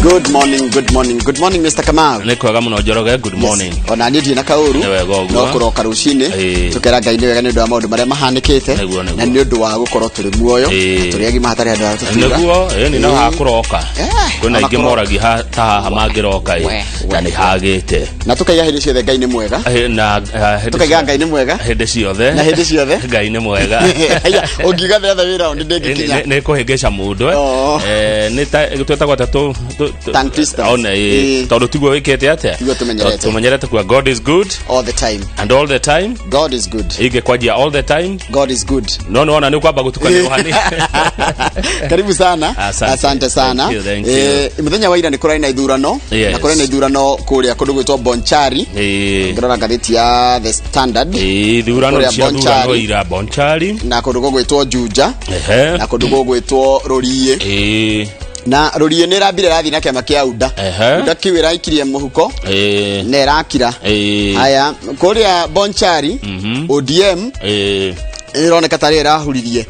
Good morning Mr. Kamau. Nĩkwega mũno Njoroge, good morning. Ona niĩ na kaũru. No kũroka rũcinĩ. Tukera Ngai nĩ wega nĩ ũndũ wa maũndũ marĩa mahanĩkĩte. Na nĩ ũndũ wa gũkorwo tũrĩ muoyo. Tũrĩ agima hatarĩ andũ arĩa tũtiga. Nĩguo, nĩ no hakũroka. Kuna ingĩ moragia ta haha mangĩroka na nĩ hagĩte. Na tukaiga hĩndĩ ciothe Ngai nĩ mwega. Na tukaiga Ngai nĩ mwega. Hĩndĩ ciothe. Na hĩndĩ ciothe Ngai nĩ mwega. Ũngiuga the other way round ndĩngĩkinya. Nĩ kũhĩngĩca mũndũ. Nĩ twetagwo tatũ tondũ tiguo wĩkĩte atĩa tumenyerete kwa God is good all the time and all the time God is good ingĩkwanjia all the time God is good no ona nĩ kwamba gũtukania hani. Karibu sana asante sana muthenya wa ira nĩ kũrĩ na ithurano na kũrĩ na ithurano kũrĩa kũndũ gwĩtwo Bonchari ngĩrora ngathĩti ya The Standard ithurano cia thurano ira Bonchari na kũndũ gwĩtwo Juja na kũndũ gwĩtwo Rũriĩ na Rũriĩ nĩ rambire rathi na kĩama kĩa UDA UDA kĩwĩra ikirie mũhuko na irakira haya kũrĩa Bonchari ODM ironeka tarĩ irahuririe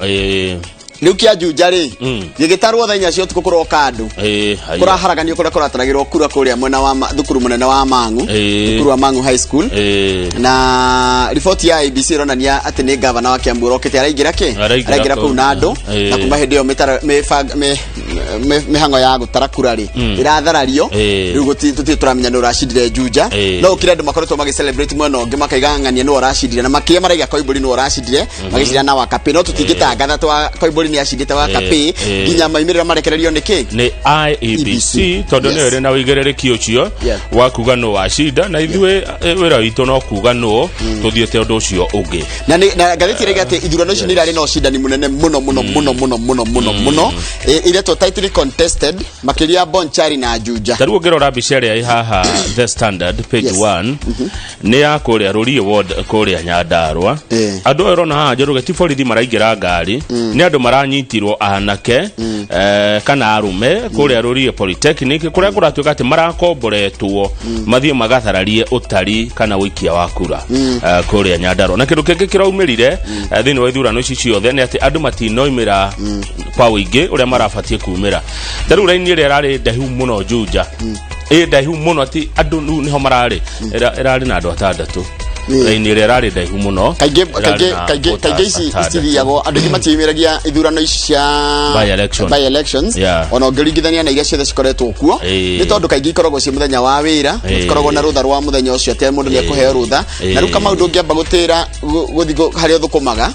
rĩu kĩa Juja rĩ gĩgĩtarwo thainya cio tukũroka andũ kũraharaganio kũrĩa kũrataragĩrwo kura kũrĩa mwena wa thukuru mũnene wa Mang'u thukuru wa Mang'u High School na riboti ya ABC ironania atĩ nĩ gavana wa Kiambu rokete araingĩra kũu na andũ na kuma hĩndĩ ĩyo mihango ya gutara kura ri iratharario rĩu gũtirĩ tũramenya nĩ ũracindire Juja no ũkire andũ makoretwo magicelebrate mwena ũngĩ makaigang'ania nĩ ũracindire na makĩria maraiga Koimbũri nĩ ũracindire magĩcira na Wakapi no tũtingĩtangatha twa Koimbũri nĩ acindĩte Wakapi nginya maimĩrĩra marekererio nĩkĩ nĩ IEBC tondũ nĩ ĩrĩ na ũigĩrĩrĩki ũcio wa kuga nũ wacinda na ithuĩ wĩra witũ no kuga nũ tũthiĩte ũndũ ũcio ũngĩ na ngathĩti ĩrauga atĩ ithurano ici nĩ irarĩ na ũcindani mũnene mũno iretwo tightly contested makiria Bonchari na Juja. Tarĩu ngĩrora mbica ĩrĩa ĩ haha The Standard page 1 nĩ ya kũrĩa Rũriĩ ward kũrĩa Nyandarua andũ ero na haha Njoroge ti borithi maraingĩra ngari nĩ andũ maranyitirwo anake kana arume kũrĩa Rũriĩ Polytechnic kũrĩa kũratuĩka atĩ marakomboretwo mathiĩ magathararie ũtari kana ũikia wa kura kũrĩa Nyandarua na kĩndũ kĩngĩ kĩraumĩrire thĩinĩ wa ithurano ici ciothe nĩ atĩ andũ matinoimĩra kwa ũingĩ ũrĩa marabatie kumĩra tarĩu raini ĩrĩa ĩrarĩ ndaihu mũno Juja ndaihu mũno atĩ andũ niho mararĩ ĩrarĩ na andũ atandatũ raini ĩrĩa ĩrarĩ ndaihu mũno kaingĩ ici ithiagwo andũ aingĩ matiumĩragia ithurano ici cia by elections ona ũngĩringithania na iria ciothe cikoretwo kuo nĩ tondũ kaingĩ ikoragwo cia mũthenya wa wĩra ikoragwo na rũtha rwa mũthenya ũcio atĩ mũndũ nĩ ekũheo rũtha na rĩu kama ũndũ ũngĩamba gũtĩra gũthiĩ harĩa ũthũkũmaga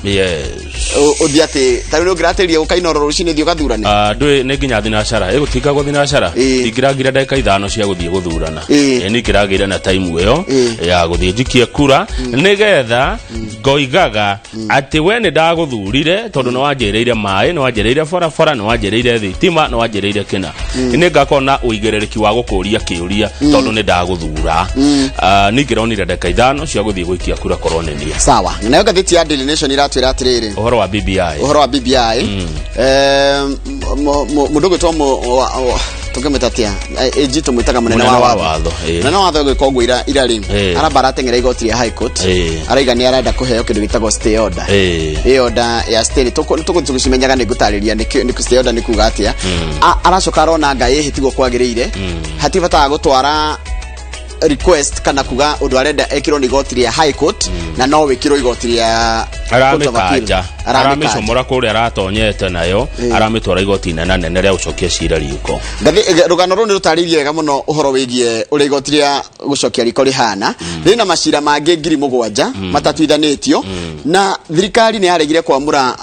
ũthiĩ atĩ tarĩu nĩ ũngĩratĩria gũkainora rũcinĩ thiĩ ũgathurane ndũĩ nĩ nginya thinacara gũtinga gũthinacara ingĩragire ndagĩka ithano cia gũthiĩ gũthurana nĩ kĩragĩire na time ĩyo ya gũthiĩ njikie kura nigetha ngoigaga atĩ we nĩ ndagũthurire tondũ nĩ wanjĩrĩire maĩ nĩ wanjĩrĩire barabara nĩ wanjĩrĩire thitima nĩ wanjĩrĩire kĩna nĩ ngakorwo na ũigĩrĩrĩki wa gũkũria kĩũria tondũ nĩ ndagũthura ningĩ ronire ndagĩka ithano cia gũthiĩ gũikia kura korwo nĩ niĩ sawa nayo ngathĩti ya Daily Nation iratwĩra atĩrĩrĩ ũhoro wa BBI mũndũ gwĩtwo tukimetatia ejito mwitaga munene wa watho na no watho gwĩka ũguo ira rĩ aramba arateng'era igoti rĩa High Court araiga nĩ arenda kũheo kĩndũ gĩtagwo stay order order ya stay tũgũcimenyaga nĩ ngũtarĩria nĩ stay order nĩ kuga atĩa aracoka arona Ngai hĩtigwo kwagĩrĩire hatibataga gũtwara request kana kuga ũndũ arenda ekirwo nĩ igoti rĩa High Court na no wĩkirwo igoti rĩa aramĩcomora kũrĩa aratonyete nayo aramĩtwara igoti inene rĩa gũcokia cira riko rũgano rũu nĩ rũtarĩirie wega mũno ũhoro wĩgiĩ ũrĩa igoti rĩa gũcokia riko rĩhana rĩna macira mangĩ 7,000 matatuithanĩtio na thirikari nĩ yaregire kwamũra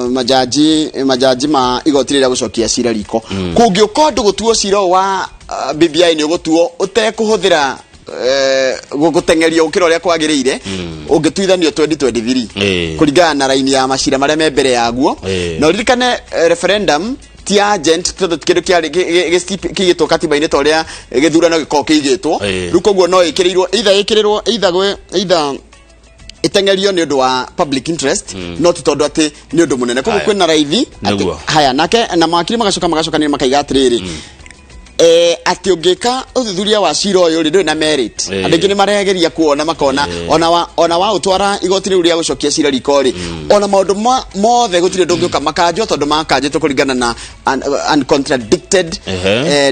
majaji ma igoti rĩa gũcokia cira riko kũngĩũka ũndũ gũtuo cira wa BBI nĩ ũgũtuo ũtekũhũthĩra gũteng'erio ũkĩra ũrĩa kwagĩrĩire ũngĩtuithanio 2023 kũringana na raini ya macira marĩa me mbere yaguo na ũririkane referendum ti agent tondũ kĩndũ kĩigĩtwo katiba-inĩ ta ũrĩa gĩthurano gĩkoragwo kĩigĩtwo rĩu koguo no ĩkĩrĩirwo either itengerio nĩ ũndũ wa public interest no tondũ atĩ nĩ ũndũ mũnene koguo kwĩna raithi haya nake na mawakiri magacoka nĩ makaiga atĩrĩrĩ ati ungika uthuthuria wa cira uyu ri nduri na merit andingi ni maregeria kuona makona ona wa utwara igoti riu ria gucokia cira rikori ona maundu mothe gutire ndungiuka makanjwo tondu makanjitwo kuringana na uncontradicted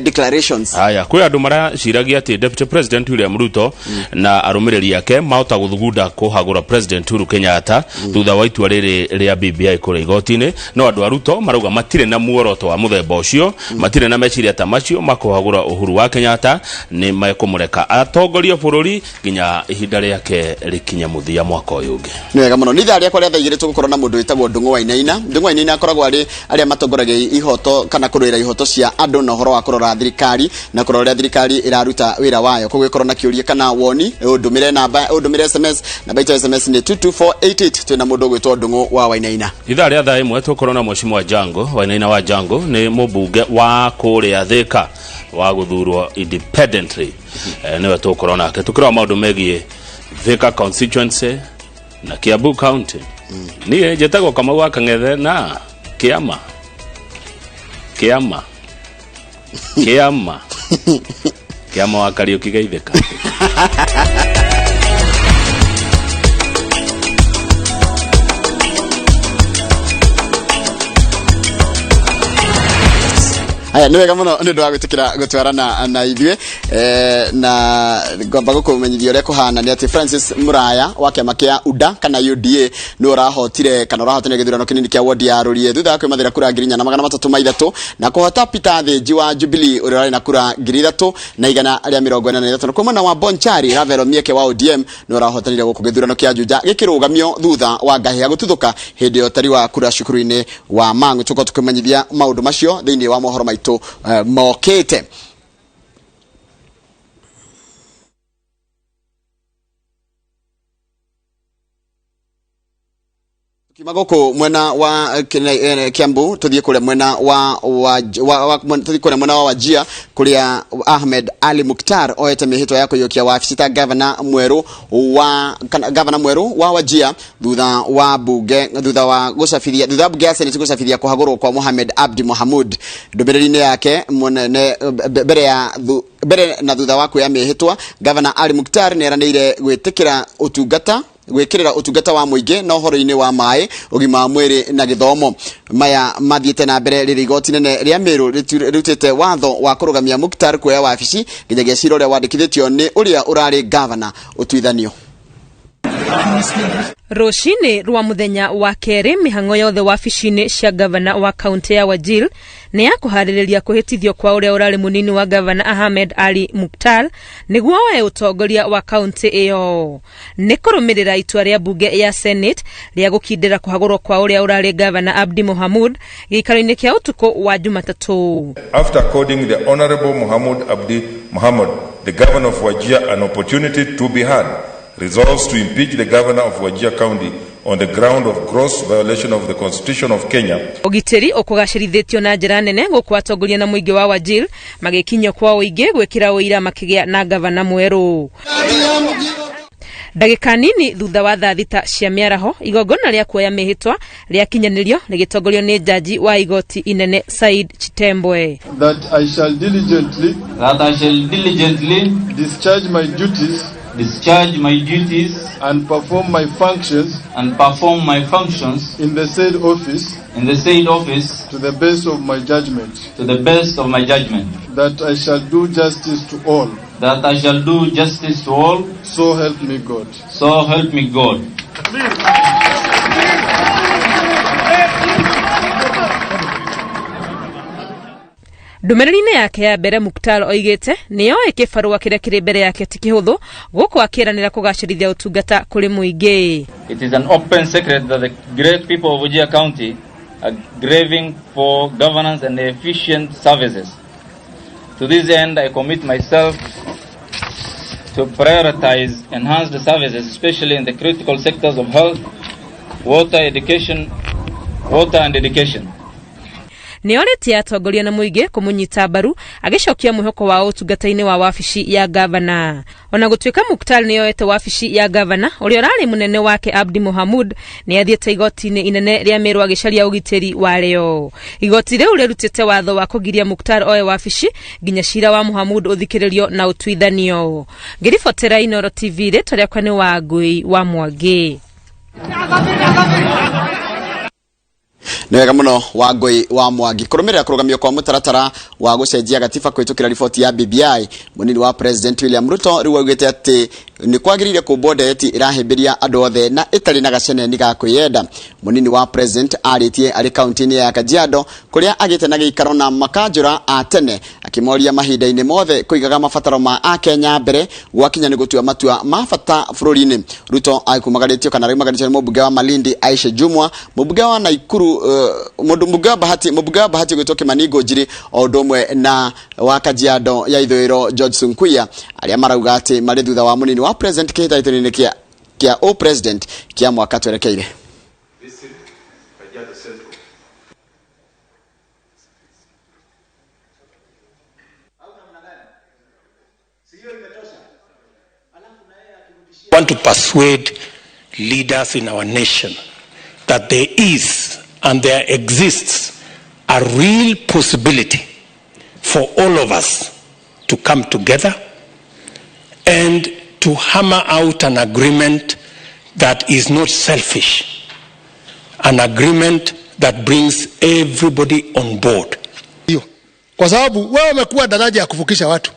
declarations. Haya, kwi andu maraciragia ati Deputy President William Ruto na arumiriri yake mahota guthugunda kuhagura President Uhuru Kenyatta thutha wa itua riri ria BBI kuri igoti-ini, no andu a Ruto marauga matire na muoroto wa muthemba ucio, matire na meciria ta macio makuhagura Uhuru wa Kenyatta, ni mekumureka atongoria bururi nginya ihinda riake rikinya muthia mwaka uyu ungi. Ni wega muno, ni thari akwa ria thaigire tugukorwo na mundu witagwo Ndung'u wa Inaina. Ndung'u wa Inaina akoragwo ari aria matongoragia ihoto kana kurwira ihoto cia andu na horo wa kurora thirikari na kurora thirikari iraruta wira wayo. Koguo ikorwo na kiuria kana woni udumire namba udumire SMS na baita SMS ni 22488 twina mundu gwitwo Ndung'u wa Inaina. Ithari atha imwe tukorwo na Mheshimiwa wa Inaina wa Jango ni mubunge wa kuria Thika wa guthurwo independently. Niwe tukorwo nake tukirwa maundu megie Thika constituency na Kiambu county. Ni jetagwo kama wa Kang'ethe na Kiama wa Kariuki Geithika. Aya ni wega muno ndu agwitikira gutwarana na ithue na ngomba gukumenyithia uria kuhana ni ati Francis Muraya wa kiama kia UDA kana UDA ni urahotire kana urahotire githurano kinini kia ward ya Rurie thutha kwa mathira kura 3,300 na kuhota Peter Thinji wa Jubilee uria ari na kura 3,000 na igana aria 43 na kumana wa Bonchari Ravelo Mieke wa ODM ni urahotanire guku githurano kia Juja gikirugamio thutha wa ngahi ya gututhuka hindi otari wa kura cukuru-ini wa Mang'u. Tuko tukimenyithia maundu macio thiini wa mohoro to mokete. Kimagoko mwena wa Kiambu tuthie kule mwena wa tuthie kule mwena wa Wajia kulia Ahmed Ali Mukhtar oyete mihito yako yokia wa afisa governor mweru wa Wajia thutha wa bunge thutha wa gucafiria thutha bunge ya senate gucafiria kuhagurwo kwa Mohamed Abdi Mohamud ndobereri-ini yake munene bere na thutha wa kuya mihitwa governor Ali Mukhtar neranire gwikirira utungata wa muingi no horo-ini wa mai ugima mwiri na githomo maya mathiete na mbere riri igoti nene ria Meru rirutite watho wa kurugamia Mukhtar kuya wabici nginyagia cira uria wandikithitio ni uria urari governor utwithanio. Roshine rwa muthenya wa keri mihango yothe wabici-ini cia governor wa county ya Wajir ni ya kuhaririria kuhitithio kwa uria urari munini wa governor Ahmed Ali Mukhtar niguo we utongoria wa county iyo ni kurumirira itua ria bunge ya senate ria gukindira kuhagurwo kwa uria urari governor Abdi Mohamud gikaro-ini kia utuku wa Jumatatu. After according the honorable Mohamud Abdi Mohamud, the governor of Wajir, an opportunity to be heard, resolves to impeach the governor of Wajir County on the ground of gross violation of the Constitution of Kenya. Ogiteri okugacirithitio na njira nene guku atongoria na muingi wa Wajir magikinyo kwa uingi gwikira uira makigia na governor mweru. Ndagika nini thutha wa thaa thita cia miaraho igongona ria kuoya mihitwa ria kinyanirio rigitongorio ni jaji wa igoti inene Said Chitembwe. That I shall diligently discharge my duties and perform my functions in the said office to the best of my judgment. That I shall do justice to all. So help me God. Ndumereri-ini yake ya mbere Mukhtar oigite niyo ikibarua kiria kiri mbere yake ti kihuthu guku akiranira kugacirithia utungata kuri muingi. It is an open secret that the great people of Wajir County are craving for governance and efficient services. To this end, I commit myself to prioritize enhance the services, especially in the critical sectors of health, water and education. nĩ orĩtie atongoria na mũingĩ kũmũnyita mbaru agĩcokia mwĩhoko wa ũtungata-inĩ wa wabici ya gavana. Ona gũtuĩka Muktar nĩ yoete wabici ya gavana, ũrĩa ũrarĩ mũnene wake Abdi Mohamud nĩ athiĩte igoti-inĩ inene rĩa Meru agĩcaria ũgitĩri warĩo. Igoti rĩu rĩrutĩte watho wa kũgiria Muktar oe wabici nginya cira wa Mohamud ũthikĩrĩrio na ũtuithanio. Ngĩribotera Inooro TV rĩtwa rĩakwa nĩ Wangũi wa Mwangi. Nĩwega mũno Wangũi wa Mwangi. Kũrũmĩrĩra kũrũgamio kwa mũtaratara wa gũcenjia gatiba kũhĩtũkĩra riboti ya BBI, mũnini wa President William Ruto rĩu augĩte atĩ nĩ kwagĩrĩire kũmbwo ndereti ĩrahĩmbĩria andũ othe na ĩtarĩ na gaceneni ga kwĩyenda. Mũnini wa President arĩtie arĩ kaunti-inĩ ya Kajiado kũrĩa agĩte na gĩikaro na makanjũra a tene akĩmoria mahinda-inĩ mothe kũigaga mabataro ma Akenya mbere gwakinya nĩ gũtua matua ma bata bũrũri-inĩ. Ruto akumagaritio kana rimagarĩtio nĩ mũmbunge wa Malindi Aisha Jumwa, mũmbunge wa Naikuru mũmbunge wa Bahati gwĩtwo Kimani Ngũnjiri o ũndũ ũmwe na wa Kajiado ya ithũĩro George Sunkuya arĩa marauga atĩ marĩ thutha wa mũnini wa President kĩhĩtahĩtano-inĩ kĩa o President kĩa mwaka twerekeire. Want to persuade leaders in our nation that there is and there exists a real possibility for all of us to come together and to hammer out an agreement that is not selfish, an agreement that brings everybody on board. Kwa sababu wewe umekuwa daraja ya kuvukisha watu.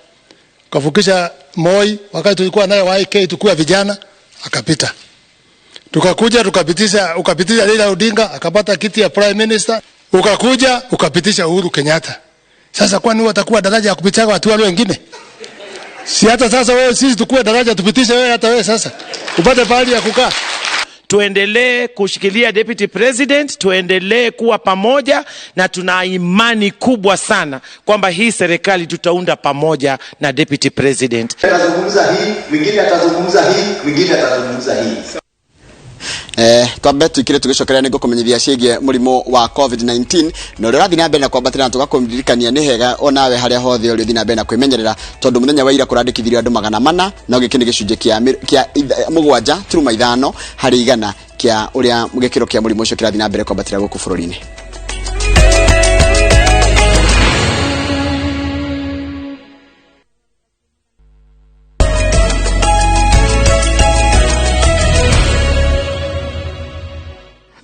Kuvukisha Moi wakati tulikuwa naye wa IK tukua vijana akapita. Tukakuja ukapitisha Raila Odinga akapata kiti ya Prime Minister, ukakuja ukapitisha Uhuru Kenyatta. Sasa kwani watakuwa daraja ya kupitisha watu wale wengine? Si hata sasa wewe sisi tukue daraja tupitishe wewe hata wewe sasa. Upate pahali ya kukaa. Tuendelee kushikilia deputy president, tuendelee kuwa pamoja na tuna imani kubwa sana kwamba hii serikali tutaunda pamoja na deputy president. Atazungumza hii, mwingine atazungumza hii, mwingine atazungumza hii. Twambe twikire tugicokerea nĩ ngũkũmenyithia ciĩgiĩ mũrimũ wa COVID-19 na ũrĩa ũrathiĩ na mbere na kwambatĩra na tũgakũririkania nĩ hega onawe harĩa hothe ũrĩ ũthiĩ na mbere na kwĩmenyerera tondũ mũthenya wa ira kũrandĩkithirio andũ 400 na ũgĩkĩ nĩ gĩcunjĩ kĩa 7.5 harĩ igana kĩa ũrĩa gĩkĩro kĩa mũrimũ ũcio kĩrathiĩ na mbere kwambatĩra gũkũ bũrũri-inĩ.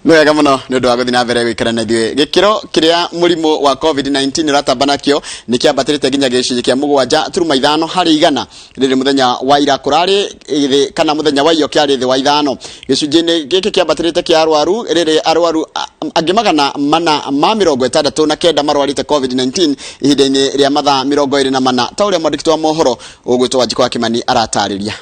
Nwega mũno nĩ ũndũ wa gũthiĩ na mbere gwĩkara na ithuĩ. Gĩkĩro kĩrĩa mũrimũ wa COVID-19 ũratamba nakĩo nĩ kĩambatĩrĩte nginya gĩcunjĩ kĩa 7.5 harĩ igana rĩrĩ mũthenya wa ira kũrarĩ thĩ kana mũthenya wa iyo kĩarĩ thĩ wa 5. Gĩcunjĩ gĩkĩ kĩambatĩrĩte kĩa arwaru rĩrĩ arwaru angĩ 469 marwarĩte COVID-19 ihinda-inĩ rĩa mathaa 24 ta ũrĩa mwandĩki wa mohoro ũgwĩtwo Wanjikũ wa Kimani aratarĩria.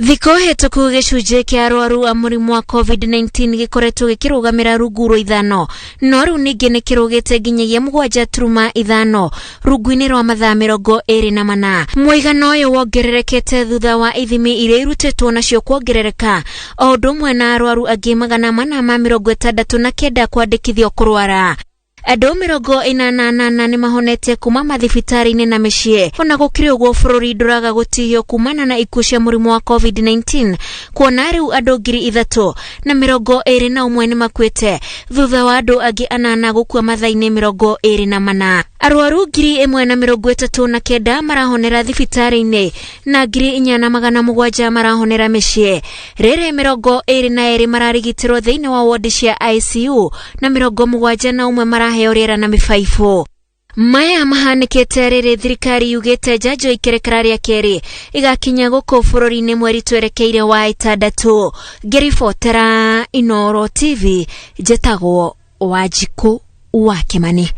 Thikũ hetũku gĩcunjĩ kĩa arwaru a mũrimũ wa COVID-19 gĩkoretwo gĩkĩrũgamĩra rungu rwa 5 no rĩu ningĩ nĩ kĩrũgĩte nginyagia 7.5 rungu-inĩ rwa mathaa 24. Mũigana ũyũ wongererekete thutha wa ithimi iria irutĩtwo nacio kuongerereka o ũndũ ũmwe na arwaru angĩ 469 kwandĩkithio kũrwara. Andũ 88 nĩ mahonete kuma mathibitarĩ-inĩ na mĩciĩ. Ona gũkĩrĩ ũguo bũrũri ndũraga gũtihio kumana na ikuũ cia mũrimũ wa COVID-19 kuona rĩu andũ 321 nĩ makuĩte thutha wa andũ angĩ 8 gũkua mathaa-inĩ 24. Arwaru 139 marahonera thibitarĩ-inĩ na 4,700 marahonera mĩciĩ. Rĩrĩ 22 mararigitĩrwo thĩinĩ wa wodi cia ICU na 71 maraheo rĩera na mĩbaibũ. Maya mahanĩkĩte rĩrĩ thirikari yugĩte njanjo ikerekera rĩa kerĩ igakinya gũkũ bũrũri-inĩ mweri twerekeire wa 6. Ngĩribotera Inooro TV njĩtagwo Wanjikũ wa Kimani.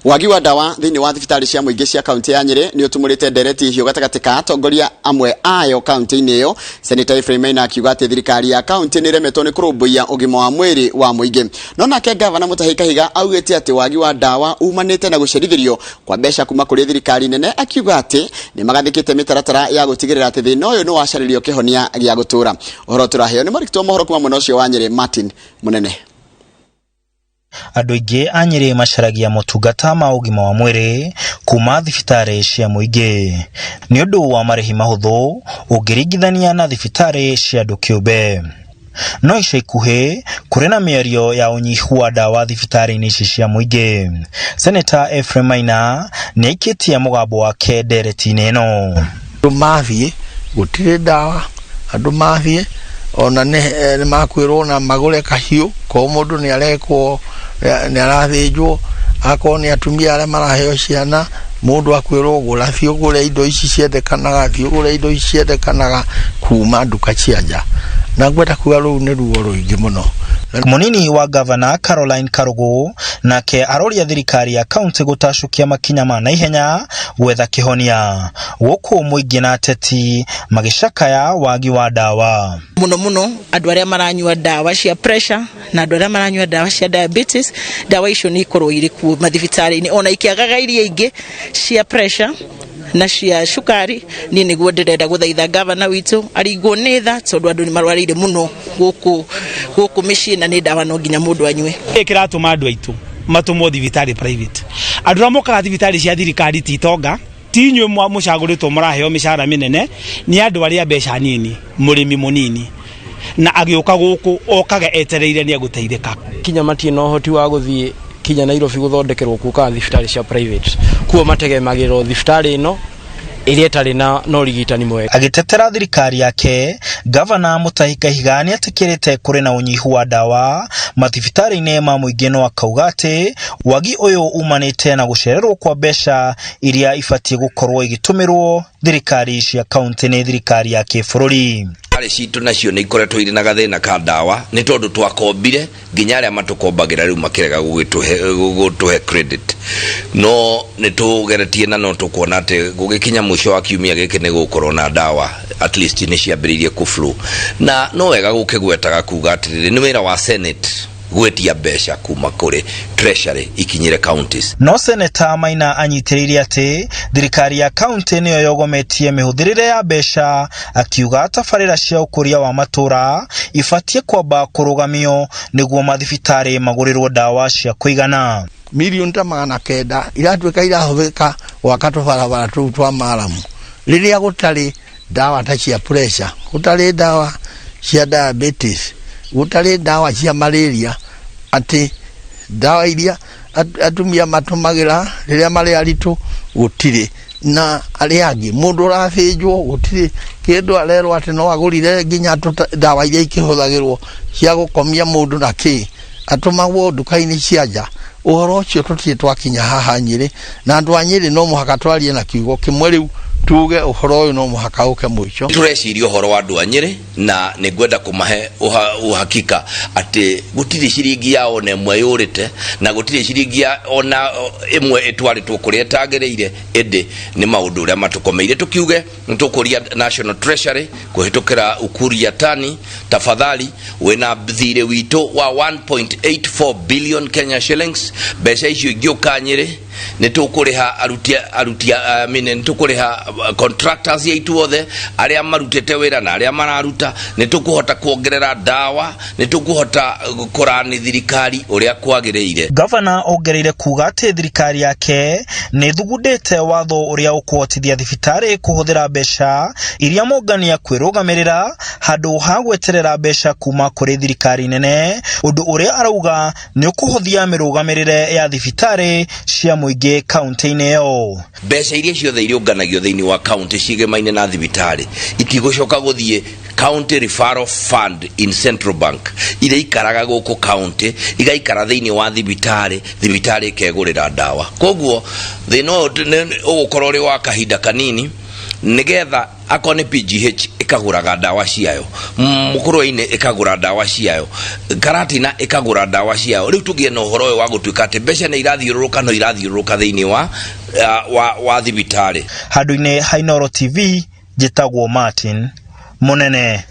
Wagi wa dawa thĩinĩ wa thibitarĩ cia mũingĩ cia kaunti ya Nyeri nĩ ũtumũrĩte ndereti hiũ gatagatĩ ka atongoria amwe ayo kaunti-inĩ ĩyo. Senator Ephraim Maina akiuga atĩ thirikari ya kaunti nĩ ĩremetwo nĩ kũrũmbũiya ũgima wa mwĩrĩ wa mũingĩ. No nake gavana Mutahi Kahiga augĩte atĩ wagi wa dawa umanĩte na gũcerithĩrio kwa mbeca kuma kũrĩ thirikari nene, akiuga atĩ nĩ magathĩkĩte mĩtaratara ya gũtigĩrĩra atĩ thĩna ũyũ nĩ wacarĩrio kĩhonia gĩa gũtũra. Ũhoro tũraheo nĩ mũrikitwo mohoro kuma mwena ũcio wa Nyeri Martin Munene. Andũ aingĩ a Nyeri macaragia motungata ma ũgima wa mwĩrĩ kuma thibitarĩ cia mũingĩ nĩ ũndũ wa marĩhi mahũthũ ũngĩringithania na thibitarĩ cia andũ kĩũmbe. No ica ikuhĩ kũrĩ na mĩario ya ũnyihu wa ndawa thibitarĩ-inĩ ici cia mũingĩ. Seneta Ephraim Maina nĩ aikĩtie mũgambo wake ndereti-inĩ ĩno. Andũ mathiĩ gũtirĩ ndawa, andũ mathiĩ ona nĩ makwĩrwo na magũre kahiũ, kwa mũndũ nĩ arekwo nĩ arathĩnjwo, akorwo nĩ atumia arĩa maraheo ciana, mũndũ akwĩrwo gũra thiĩ ũgũre indo ici ciendekanaga, thiĩ ũgũre indo ici ciendekanaga kuma nduka cia nja. Na ngwenda kuga rũu nĩ ruo rũingĩ mũno. Mũnini wa gavana Caroline Karugu nake aroria thirikari ya kaunti gũtacũkia makinya ma naihenya gwetha kĩhonia gũkũ mũingĩ na ateti magĩcakaya wagi wa ndawa. Mũno andũ arĩa maranyua ndawa cia pressure na andũ arĩa maranyua ndawa cia diabetes, ndawa icio nĩ ikorwo irĩ kuo mathibitarĩ-inĩ ona ikiagaga iria ingĩ cia pressure na cia cukari. Ni niguo ndirenda gũthaitha gavana witũ aringwo nĩ tha tondũ andũ nĩ marwarĩire mũno gũkũ mĩciĩ na nĩ ndawa no nginya mũndũ anyue. Ĩkĩratũma andũ aitũ matũmwo thibitarĩ private. Andũ arĩa mokaga thibitarĩ cia thirikari titonga, ti inyuĩ mũcagũrĩtwo mũraheo mĩcara mĩnene, nĩ andũ arĩa mbeca nini, mũrĩmi mũnini na agĩũka gũkũ okaga etereire nĩ agũteithĩka. Kinya matirĩ na ũhoti wa gũthiĩ kinya Nairobi gũthondekerwo kuka thibitarĩ cia private, kuo mategemagĩrwo thibitarĩ ĩno ĩrĩa ĩtarĩ na ũrigitani mwega. Agĩtetera thirikari yake, gavana Mutahi Kahiga nĩ atĩkĩrĩte kũrĩ na ũnyihu wa ndawa mathibitarĩ-inĩ ma mũingĩ, no akauga atĩ wagi ũyũ umanĩte na gũcererwo kwa mbeca iria ibatiĩ gũkorwo igĩtũmĩrwo thirikari cia kaunti nĩ thirikari ya kĩbũrũri. Harĩ citũ nacio nĩ ikoretwo irĩ na gathĩna ka ndawa nĩ tondũ twakombire nginya arĩa matũkombagĩra rĩu makĩrega gũtũhe credit. No nĩ tũgeretie na no tũkuona atĩ gũgĩkinya mũico wa kiumia gĩkĩ nĩ gũkorwo na ndawa at least nĩ ciambĩrĩirie kũflow. Na no wega gũkĩgwetaga kuga atĩrĩrĩ nĩ wĩra wa Senate gwetia mbeca kuma kũrĩ treasury ikinyire counties. No Seneta Maina anyitĩrĩire atĩ thirikari ya kaunti nĩyo yogometie mĩhũthĩrĩre ya mbeca, akiuga tabarĩra cia ũkũria wa matũra ibatiĩ kwamba kũrũgamio nĩguo mathibitarĩ magũrĩrwo ndawa cia kũigana. Milioni ta 900 iratuĩka irahũthĩka gwaka tũbarabara tũu twa Maramu rĩrĩa gũtarĩ ndawa ta cia pressure, gũtarĩ ndawa cia diabetes, gũtarĩ ndawa cia malaria, atĩ ndawa iria atumia matũmagĩra rĩrĩa marĩ aritũ gũtirĩ, na arĩa angĩ mũndũ ũrathĩnjwo gũtirĩ kĩndũ arerwo atĩ no agũrire nginya ndawa iria ikĩhũthagĩrwo cia gũkomia mũndũ na kĩ atũmagwo nduka-inĩ cia nja. Ũhoro ũcio tũtirĩ twakinya haha Nyeri, na andũ a Nyeri no mũhaka twarie na kiugo kĩmwe rĩu tuge ũhoro ũyũ no mũhaka ũke mũico. Tũreciria ũhoro wa andũ a Nyeri na nĩ ngwenda kũmahe uhakika atĩ gũtirĩ ciringi ya ona ĩmwe yũrĩte na gũtirĩ ciringi ya ona ĩmwe ĩtwarĩtwo kũrĩa ĩtagĩrĩire, ĩndĩ nĩ maũndũ ũrĩa matũkomeire. Tũkiuge nĩtũkũria National Treasury kũhĩtũkĩra Ukuria Tani, tafadhali wĩna thirĩ witũ wa 1.84 billion Kenya shillings. Mbeca icio ingĩũka Nyeri nĩ tũkũrĩha nĩ tũkũrĩha contractors yaitu othe arĩa marutĩte wĩra na arĩa mararuta, nĩ tũkũhota kuongerera ndawa, nĩ tũkũhota kũrani thirikari ũrĩa kwagĩrĩire. Gavana ongereire kuga atĩ thirikari yake nĩ thugundĩte watho ũrĩa ũkũhotithia thibitarĩ kũhũthĩra mbeca iria mongania kwĩrũgamĩrĩra handũ ha gweterera mbeca kuma kũrĩ thirikari nene, ũndũ ũrĩa arauga nĩ ũkũhũthia mĩrũgamĩrĩre ya thibitarĩ cia mũingĩ kaunti-inĩ ĩyo. Mbeca iria ciothe irĩũnganagio thĩinĩ wa kaunti cigemaine na thibitarĩ itigũcoka gũthiĩ County Referral Fund in Central Bank, iria ikaraga gũkũ county igaikara thĩinĩ wa thibitarĩ ikegũrĩra ndawa. Koguo thĩna ũgũkorwo ũrĩ wa kahinda kanini nĩgetha akone PGH ikagũraga ndawa ciayo, Mũkũrũ-inĩ ikagũra ndawa ciayo, Karatina ikagũra ndawa ciayo. Rĩu tũgĩe na ũhoro ũyũ wa gũtuĩka atĩ mbeca nĩ irathiũrũrũka no irathiũrũrũka thĩinĩ wa thibitarĩ. Handũ-inĩ ha Inooro TV, njĩtagwo Martin Mũnene.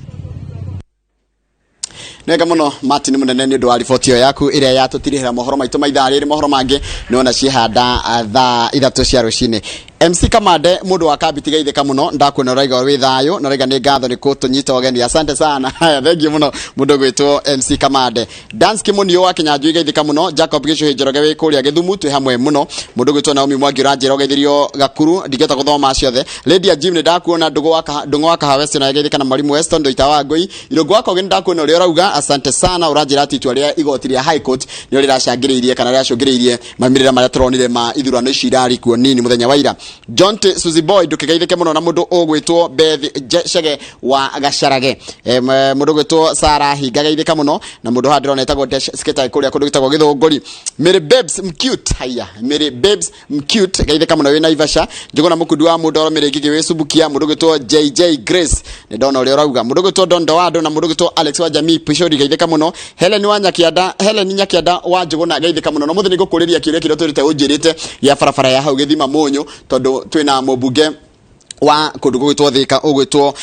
Nega mũno Martin Mũnene nĩ ũndũ wa riboti ĩyo yaku ĩrĩa yatũtirihĩra mohoro maitũ ma ithaa rĩrĩ. Mohoro mangĩ nĩona ciehanda thaa 3 cia rũcinĩ. MC Kamande mundu wa kabiti geithika muno ndakwona raiga wi thayo na raiga ni ngatho ni kutunyita ogeni asante sana haya thengi muno mundu gwitwo MC Kamande Dance Kimunio wa Kinyanjui geithika muno Jacob Gisho Njoroge wi kuria Githumu twi hamwe muno mundu gwitwo Naomi Mwangi ranjira ogeithirio Gakuru ndigeta guthoma ciothe Lady Jim ni ndakuona ndungu wa Kahawesti na geithika na Mwalimu Weston ndoita wa Ngoi irogo wako ogeni ndakuona uri urauga asante sana uranjira atitwa ria igoti ria High Court ni uri racangiriirie kana racungiriirie mamirira maria turonire ma ithurano icirari kuo nini muthenya wa ira John T. Suzy Boy dukigeithike muno na mundu ogwitwo Beth Shege wa Gacarage mundu gwitwo Sarah Higageithika muno na mundu hadirona etagwo Dash Sketa kuria kundu gitagwo Githunguri Mary Babes mcute haya Mary Babes mcute geithika muno wina Ivasha njugona mukudu wa mudoro Mary Gigi wesubukia mundu gwitwo JJ Grace ni ndona uri urauga mundu gwitwo Dondo Wado na mundu gwitwo Alex wa Jamii Pishori geithika muno Helen Nyakianda wa njugona geithika muno no muthi ni gukuriria kiria kiro turite unjirite ya farafara ya hau Githima Munyu tondu twina mubuge wa kundu gwitwo Thika ugwitwo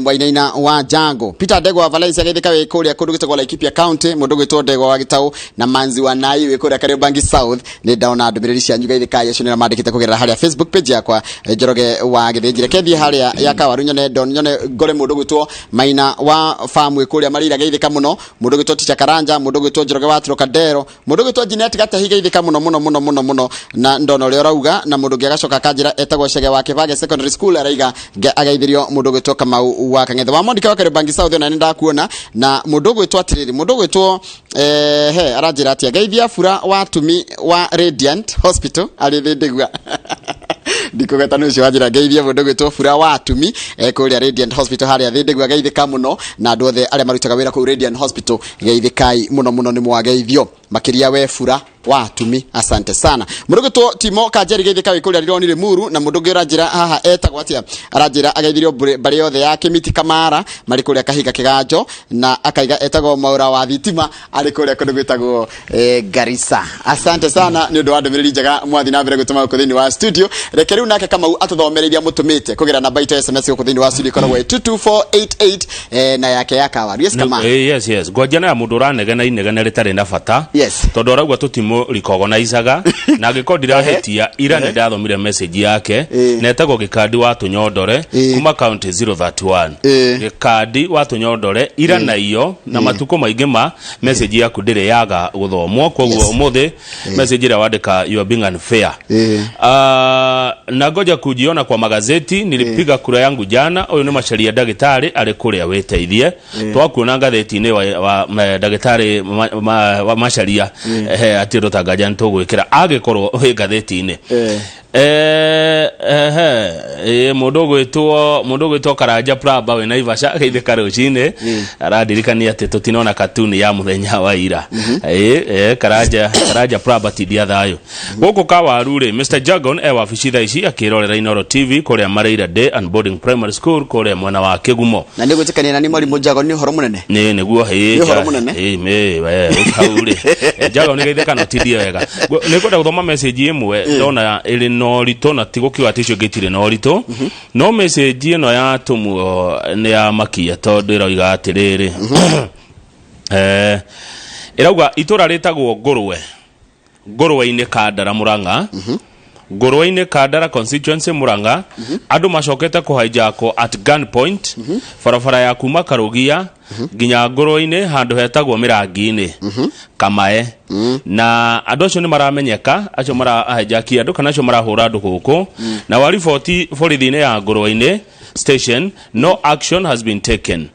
Mwainaina wa Jango Peter Ndego wa Valencia geithika we kuria kundu gwitwo Laikipia County mundu gwitwo Ndego wa Gitau na Manzi wa Nai we kuria Kariobangi South ni ndaona ndumiriri cia nyuga geithika yacionera mandikite kugerera haria Facebook page yakwa Njoroge wa Githinjire kethi haria ya Kawaru nyone gore mundu gwitwo Maina wa farm we kuria Marira geithika muno mundu gwitwo Ticha Karanja mundu gwitwo Njoroge wa Trokadero mundu gwitwo Jeanette Gatahi geithika muno na ndona uri urauga na mundu giagacoka kanjira etagwo Shege wa Kivage Secondary School araiga agaithirio mundu gwitwo Kamau wa Kang'ethe wa Mondika wa Kariobangi South na nenda kuona na mundu gwitwo atiriri mundu gwitwo aranjira atia geithia fura wa tumi wa Radiant Hospital ari thindigwa ndikugeta nucio wajira geithia mundu gwitwo fura wa tumi kuria Radiant Hospital haria thindigwa geithika muno na andu othe aria marutaga wira ku Radiant Hospital geithikai muno ni mwageithio makiria we fura wa tumi asante sana mundu gwitwo Timo Kanjeri geithika we kuria Rironi Muru na mundu ngiranjira haha etagwo atia aranjira ageithirio bari yothe ya Kimiti Kamara mari kuria Kahiga Kiganjo na akaiga etagwo Maura wa Thitima ari kuria kundu gwitagwo Garissa asante sana ni undu wa ndumiriri njega mwathi na mbere gutuma ku thini wa studio reke riu nake Kamau atuthomereria mutumite kugira namba ito SMS ku thini wa studio koragwo 22488 na yake yakawa yes kama yes gwajana ya mundu ranegena inegena ritari na bata yes tondu aragwa tutimo recognizaga na gikondira hetia ira ni ndathomire message yake netagwo gikadi wa tunyondore kuma county 031 gikadi wa tunyondore ira na iyo na matuko maingi ma message yaku ndire yaga guthomwo koguo umuthi message ira wandika you are being unfair na ngoja kujiona kwa magazeti nilipiga kura yangu jana uyu ni Macharia Dagitari ari kuria weteithie twakuona ngatheti-ini wa Dagitari wa Macharia atiro tagaja ntugwikira agikorwo wi ngatheti-ini mundu gwitwo Karanja Praba we Naivasha geithika rucine aradirikania ati tutinona katuni ya muthenya wa ira Karanja Praba tidia thayo guku Kawaru ri Mr Jagon wabici thaici akirorera Inoro TV kuria Mareira Day and Boarding Primary School kuria mwena wa Kigumo na ni gwitikania ni Mwalimu Jagon ni horo munene niguo ukaure Jagon ni geithika no tidia wega ni kwenda guthoma message imwe ndona iri no rito na tigukiwa aticio gitire no rito no message ino ya tumu ni ya makia tondu iroiga atiriri irauga itura ritagwo Ngurwe-ini Kandara Murang'a Ngurwe-ini Kandara constituency Murang'a andu macokete kuhaijako at gunpoint farafara ya kuma Karugia ginya Ngurwe-ini handu hetagwo Mirangi-ini Kamae na andu acio ni maramenyeka acio marahaijakia andu kana acio marahura andu guku na wa report borithi-ini ya Ngurwe-ini station no action has been taken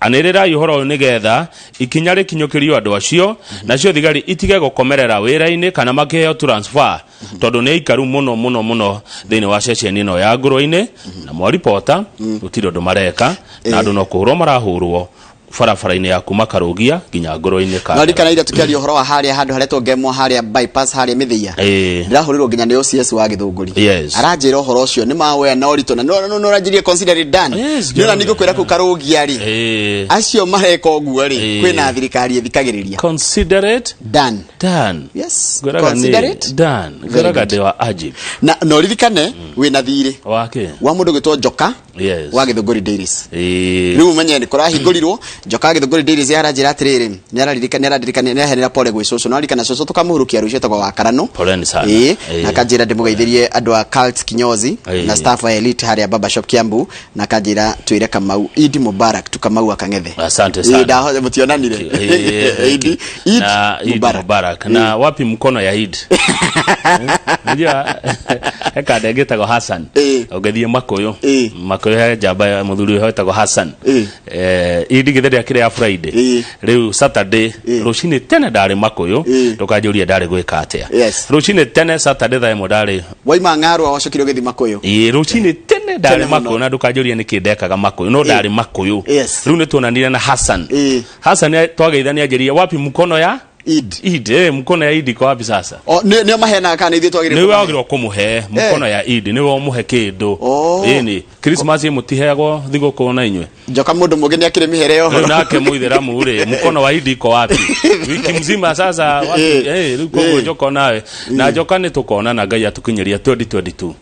anirira yuhoro nigetha ikinya rikinyokirio andu acio nacio thigari itige gukomerera wira-ini kana makiheo transfer tondu ni ikaru muno thini wa session ino ya Ngurwe-ini na mo reporter utiro ndo mareka na andu no kuhurwo marahurwo farafara-ini ya kuma Karugia ginya Ngurwe-ini Kandara no rikana ira tukiario horo wa haria handu haretwo ngemo haria bypass haria Mithia ndirahurirwo ginya ni OCS wa Githunguri aranjira horo ucio ni mawe na orito na no ranjirie consider it done nira nigukwira ku Karugia ri acio mareko guo ri kwina thirikari ithikagiriria consider it done yes consider it done garaga de wa ajib na no ririkane wina thiri wake wa mundu gwitwo Njoka wa Githunguri Dairies riu menye ni kora hingurirwo njoka Githunguri Dairies ya ranjira atiriri neradirikana henera pole gwe soso no rikana soso tukamuhurukia rucio tagwa wa karano na kanjira ndimugeithirie andu a cult kinyozi na staff wa elite haria baba shop Kiambu na kanjira twire Kamau Idi Mubarak tukamau akangethe asante sana da mutionanire Idi Mubarak na wapi mkono ya Idi ndia eka ndegetago Hassan ogethie makoyo he jamba muthuri ho etagwo Hassan Idi githeri akire ya Friday riu Saturday rucini tene ndari makoyo tukanjuria ndari gwika atia rucini tene Saturday tha imwe ndari waima ng'aru awacokire gethi makoyo rucini tene ndari makoyo na ndukanjuria nikindekaga makoyo no ndari makoyo riu ni tuonanire na Hassan twageithania njeria wapi mkono ya Idi mkono ya Idi kwa wapi sasa ni mahena kana ithio twagire ni wagirwo kumuhe mkono ya Idi ni wo muhe kindu ni Christmas mutihego thiguku na inywe njoka mundu mugeni akire mihere yo nake muitheramu uri mkono wa Idi kwa wapi wiki mzima sasa wapi ruko njoko nawe na njoka ni tukona na Ngai atukinyeria 2022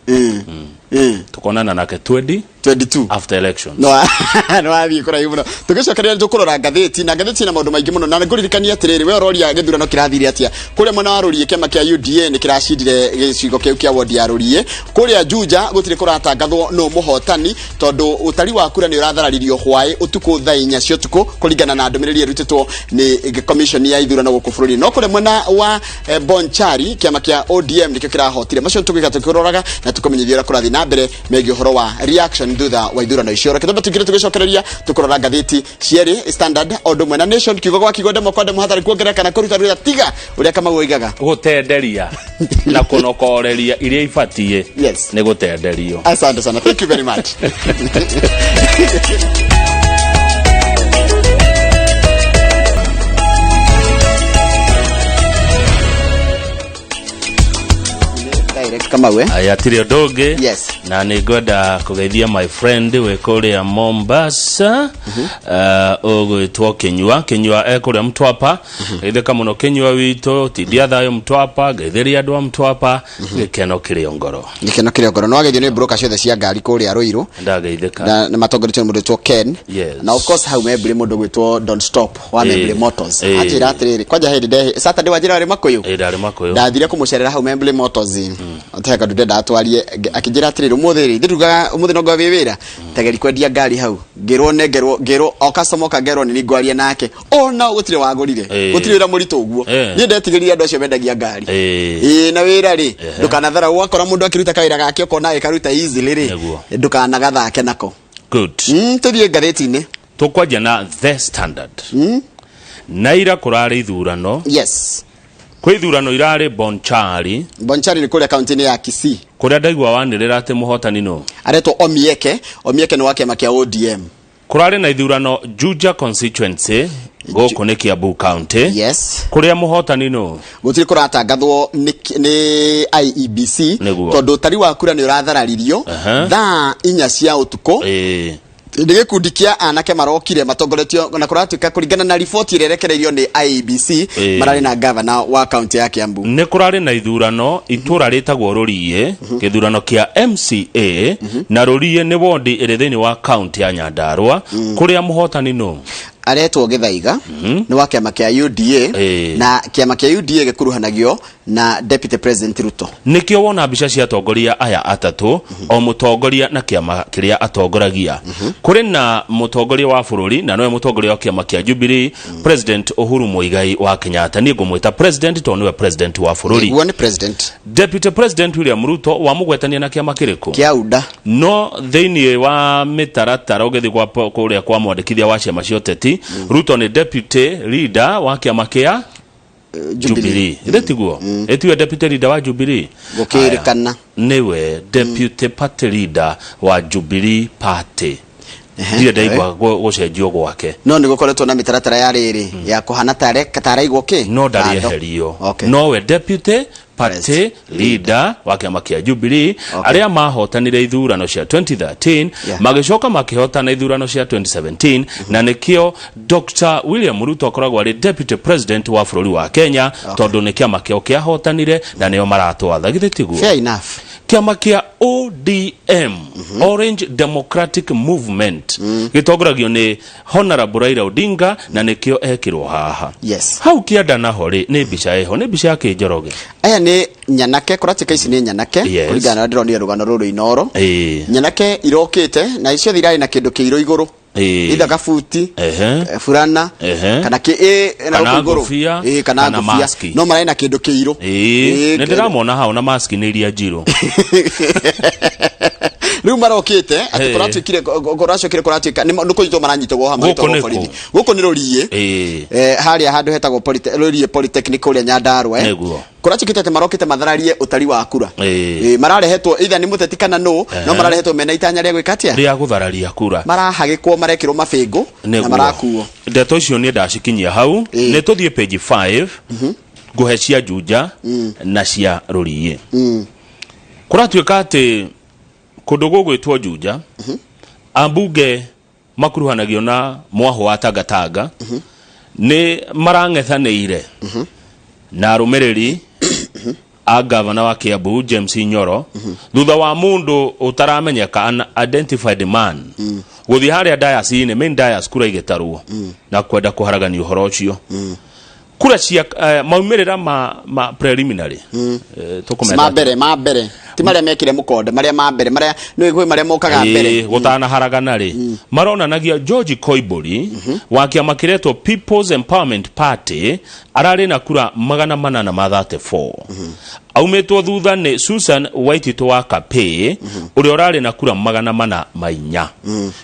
tukonana nake 2022 after election no abi kora yuno tugicokeria tukurora ngatheti na maundu maingi muno na nguririkania atiriri we roria githurano kirathire atia kuria mwana warorie kema kia UDA ni kiracindire gicigo kiu kia wodi ya rorie kuria Juja gutire kuratangathwo no muhotani tondu utari wa kura ni urathararirio hwai utuku thaa 4 cia utuku kuringana na ndomiriri rutitwo ni commission ya ithurano guku bururi no kuria mwana wa Bonchari kiama kia ODM nikio kirahotire macio tugika tukiroraga na tukomenyithira kurathi na mbere megie horo wa reaction thutha wa ithurano icio reke tugire tugicokereria tukurora ngatheti cieri Standard ondo mwena Nation kiugo gwa kigo demo kwa demo hathari kuongereka na kuruta ruta tiga uria kama woigaga gutenderia na kunokoreria iria ifatie ni gutenderio asante sana thank you very much kama we ayatire doge na nigoda kugeithia my friend we kuria Mombasa ogwitwo Kenyua ekuria Mtwapa itheka muno Kenyua wito tidia thayo Mtwapa geithiri andu a Mtwapa gikeno kiriongoro no agethio ni broker ciothe cia ngari kuria Ruiru ndageitheka na matongoretio mundu twitwo Ken na of course hau membere mundu gwitwo Don't Stop wa membere Motors atira atiriri kwaja hedi Saturday wajira ari makoyo ndathire kumucerera hau membere Motors ateka ndenda atwarie akijira atiriri umuthiri ndituga umuthi no gwa wira tegeri kwendia ngari hau ngero o customer ka ngero ni ngwaria nake no gutire wagurire gutire wira murito uguo ni ndetigiria andu acio mendagia ngari na wira ri ndukanathara wakora mundu akiruta kawira gake ukona ikaruta easily ri ndukanagatha nako good tuthie ngatheti-ini tukwaja na The Standard naira kurari ithurano kwi ithurano irari Bonchari ni kuria county ya Kisii kuria ndaigwa wanirira ati muhotani no aretwo Omieke ni wake makia ODM kurari na ithurano Juja constituency goko ni Kiambu county kuria muhotani no gutiri kuratangathwo ni IEBC tondu tari wa kura ni urathararirio thaa 4 cia utuku ndigikundi kia anake marokire matongoretio na kuratuika kuringana na ripoti irerekereirio ni IEBC marari na governor wa county ya Kiambu ni kurari na ithurano itura ritagwo Rurie githurano kia MCA na Rurie ni wodi iri thini wa county ya Nyandarua kuria muhotani no aretwo Githaiga ni wa kiama kia UDA na kiama kia UDA gikuruhanagio na Deputy President Ruto nikio wona mbica cia atongoria aya atatu o mutongoria na kiama kiria atongoragia kuri na mutongoria wa bururi na noe mutongoria wa kiama kia Jubilee President Uhuru Muigai wa Kenyatta ni ngumwita president to niwe president wa bururi ni president Deputy President William Ruto wa mugwetania na kiama kiriku kia UDA no thiini wa mitaratara ugethi kwa kuria kwa mwandikithia wa ciama cia ũteti Ruto ni deputy leader wa kiama kia Jubilee ndetiguo etiwe deputy leader wa Jubilee gukirikana niwe deputy party leader wa Jubilee party ndiye ndaigwa gucenjio gwake no ni gukoretwo na mitaratara ya riri ya kuhana taraigwo ki no ndari eherio no we deputy party leader wa kiama kia Jubilee aria mahotanire ithurano cia 2013 magicoka makihotana ithurano cia 2017 na nikio Dr. William Ruto akoragwo ari deputy president wa bururi wa Kenya tondu ni kiama kio kiahotanire na nio maratwatha githitiguo fair enough kiama kia ODM Orange Democratic Movement gitongoragio ni Honorable Raila Odinga na nikio ekirwo haha. Yes. Hau kianda na hori ni bica eho ni bica yake Njoroge. Aya ni nyanake kuratika ici ni nyanake kuringana na ndiro ni rugano ruru inoro. Nyanake irokite na icio thirari na kindu kiiro iguru. Ida kafuti furana kana ki na iguru kana maski no mara na kindu kiiro ne ndiramona hao na maski ni iria njiro riu marokite ati kuracukire kuratuika ni kuyito maranyitwo hamwe to borithi guko ni rurie haria handu hetagwo rurie polytechnic uria Nyandarua kuracukite ati marokite mathararie utari wa kura mararehetwo either ni muteti kana no mararehetwo mena itanya ria gwikatia ria guthararia kura marahagikwo marekirwo mabengo na marakuo ndeto icio ni ndacikinyia hau ni tuthie page 5 nguhe cia Juja na cia rurie kuratuika ati kundu gugwitwo Juja ambunge makuruhanagio na mwaho wa Tangatanga ni marang'ethaneire na rumereri a governor wa Kiambu James Nyoro thutha wa mundu utaramenyeka an identified man guthi haria diocese ni main diocese kura igetarwo na kwenda kuharagania uhoro ucio kura cia maumirira ma preliminary tukumeta mabere ti maria mekire mukonde maria mabere maria no igwe maria mokaga mbere gutana haragana ri maronanagia George Koibori wa kiama kiretwo People's Empowerment Party arari na kura 834 aumetwo thutha ni Susan Waitito wa Kape uria urari na kura 404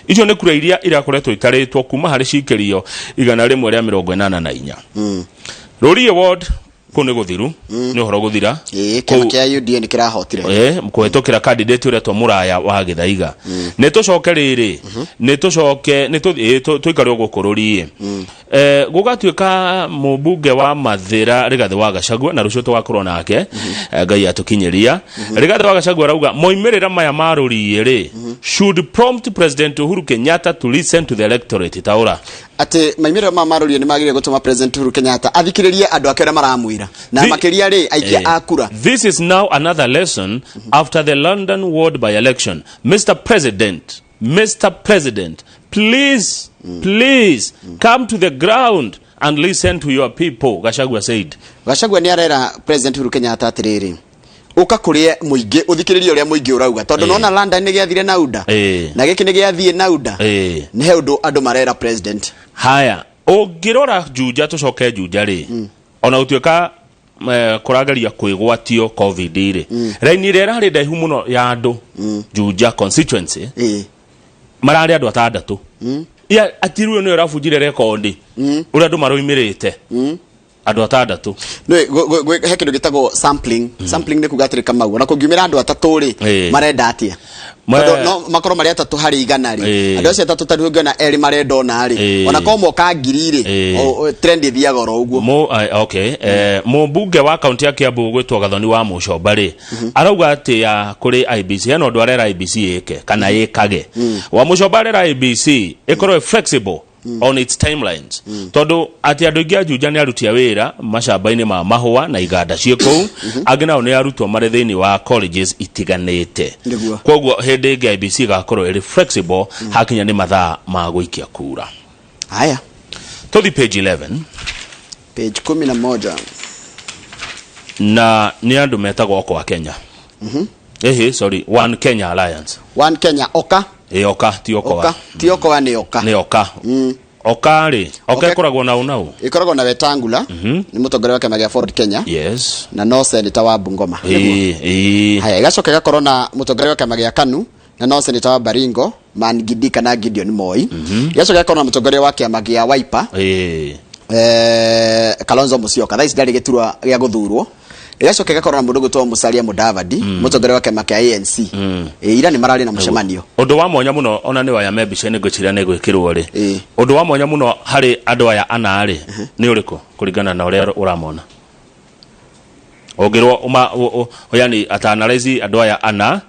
icio ni kura iria irakoretwo itaritwo kuma hari cikirio 184 Rurie ward kune guthiru ni uhoro guthira kiama kia UDA ni kirahotire mkuhetokira candidate uria to Muraya wa Githaiga ne tucoke riri ne tucoke ne tuikare gukururie gugatuika mubunge wa Mathira Rigathi wa Gachagua na rucio twakorwo nake ngai atukinyeria Rigathi wa Gachagua rauga moimirira maya marurie ri should prompt President Uhuru Kenyatta to listen to the electorate taura ati maimira marurie ni magire gutuma President Uhuru Kenyatta athikiririe andu akera maramwira na makiria ri aikia akura. This is now another lesson after the London ward by election. Mr. President, please come to the ground and listen to your people, Gachagua said. Gachagua ni arera President Uhuru Kenyatta atiriri uka kurie muingi uthikiririe uria muingi urauga tondu nona London ni giathire na uda na giki ni giathie na uda ni he andu marera president haya ungirora Juja tucoke Juja ri ona utuika kuragaria kwigwatio covid ri raini rera ri ndaihu muno ya andu Juja constituency marari andu atandatu ya atiruyo ni urafujire rekondi uria andu maroimirite andu atandatu no he kindu gitagwo sampling ni kugatire kamau na kungiumira andu atatu ri marenda atia no makoro mari atatu hari igana ri andu acio atatu tari ngana eri marenda ona ri ona ko moka ngiri ri trend ithiaga ro uguo mubunge wa county ya Kiambu gwitwo Gathoni wa Mucomba ri arauga ati ya kuri IBC no ndwarera IBC ike kana ikage wa Mucomba rera IBC ikorwo flexible on its timelines todo ati andu ingi Juja ni arutia wira macamba-ini ma mahua na iganda cieko agina ni arutwo mari thiini wa colleges itiganite koguo hindi ingi IBC gakorwo iri flexible hakinya ni mathaa ma guikia kura haya tuthi page 11 page 11 na ni andu metagwo kwa Kenya sorry One Kenya Alliance One Kenya oka oka ti oka ni oka oka ri oka ikoragwo na unau ikoragwo na Wetangula ni mutongoria wa kema Ford Kenya na no senator wa Bungoma haya igacoka gakorwo na mutongoria wa kema Kanu na no senator wa Baringo Mangidi kana Gideon Moi igacoka gakorwo na mutongoria wa kema Wiper Kalonzo Musyoka thaisi ndari giturwa gia guthurwo igacoka gakorwo na mundu gutwa Musalia Mudavadi mutongoria wa kema ANC ira ni marari na mucemanio undu wa mwanya muno ona ni waya membica ni gwicira ni gwikirwo ri undu wa mwanya muno hari andu aya ana ri ni uriku kuringana na uria uramona ogirwo yani atanalyze andu aya ana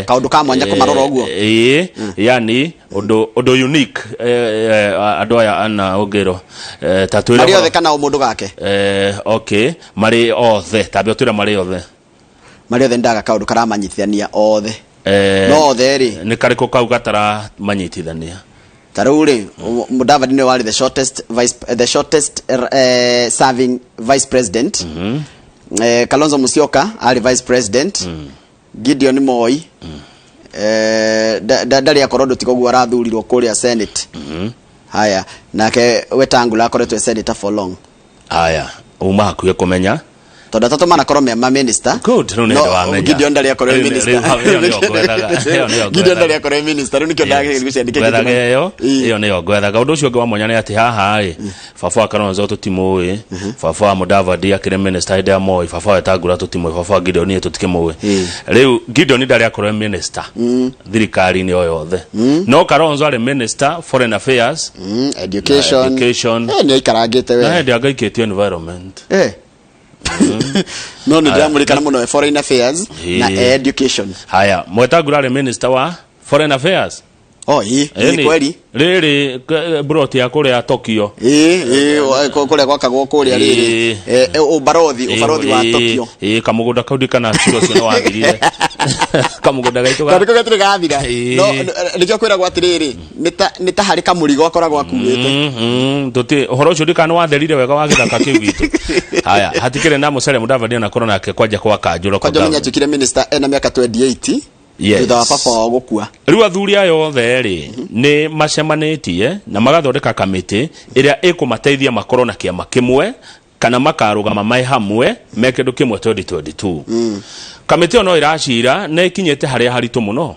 kaundu ka mwanya kumarora uguo yani undu unique andu aya ana ogiro tatwira mari othe kana umundu gake mari othe tabe twira mari othe Mario thendaga kaundu karamanyithania othe. No othe ri. Ni kariko kau gatara manyithithania. Taruri Mudavadi ne wali the shortest serving vice president. Kalonzo Musyoka ali vice president. Gideon Moi ndari akorodo tikogu arathurirwo kuria Senate. Haya nake Wetangula akoretwe senator for long. Haya uma hakuye kumenya tonda tatu mana korome ma minister. Good no nendo wamenya Gideon ndari akorwe minister. Gideon ndari akorwe minister nikyo ndage gusendike githaga iyo niyo gwethaga undu ucio ngwa mwanya ni ati haha Fafa Kalonzo tutimoe Fafa Mudavadi akire minister ida Moi Fafa Wetangula tutimoe Fafa Gideon ni tutikimoe riu Gideon ndari akorwe minister thirikari ni oyothe no Kalonzo ari minister foreign affairs education ni ikaragite we na ndi agaiketio environment no ni ndamurikana muno foreign affairs na education. Haya Wetangula ari minister wa foreign affairs. Ni kweli riri broti ya kule ya Tokyo kule kwa kagwo kule riri ubarothi wa Tokyo kamugoda kaudikana ciro cio no wathirire kamugoda gaito kariko gatire gathira no nikyo kwira gwa tiriri nita hari kamurigo akoragwa akuite tuti horo cio dikana watherire wega wa githaka kiu gitu. Haya hatikire na Musalia Mudavadi na korona ke kwaja kwa kanjuro kwa jamenya tukire minister ena miaka 28 thutha wa papa wa gukua. Riu athuri ayo othe ri ni macemanitie na magathondeka kamiti iria ikumateithia makoro na kiama kimwe kana makarugama mai hamwe mekindu kimwe 2022. Kamiti ono iracira na ikinyete haria haritu muno.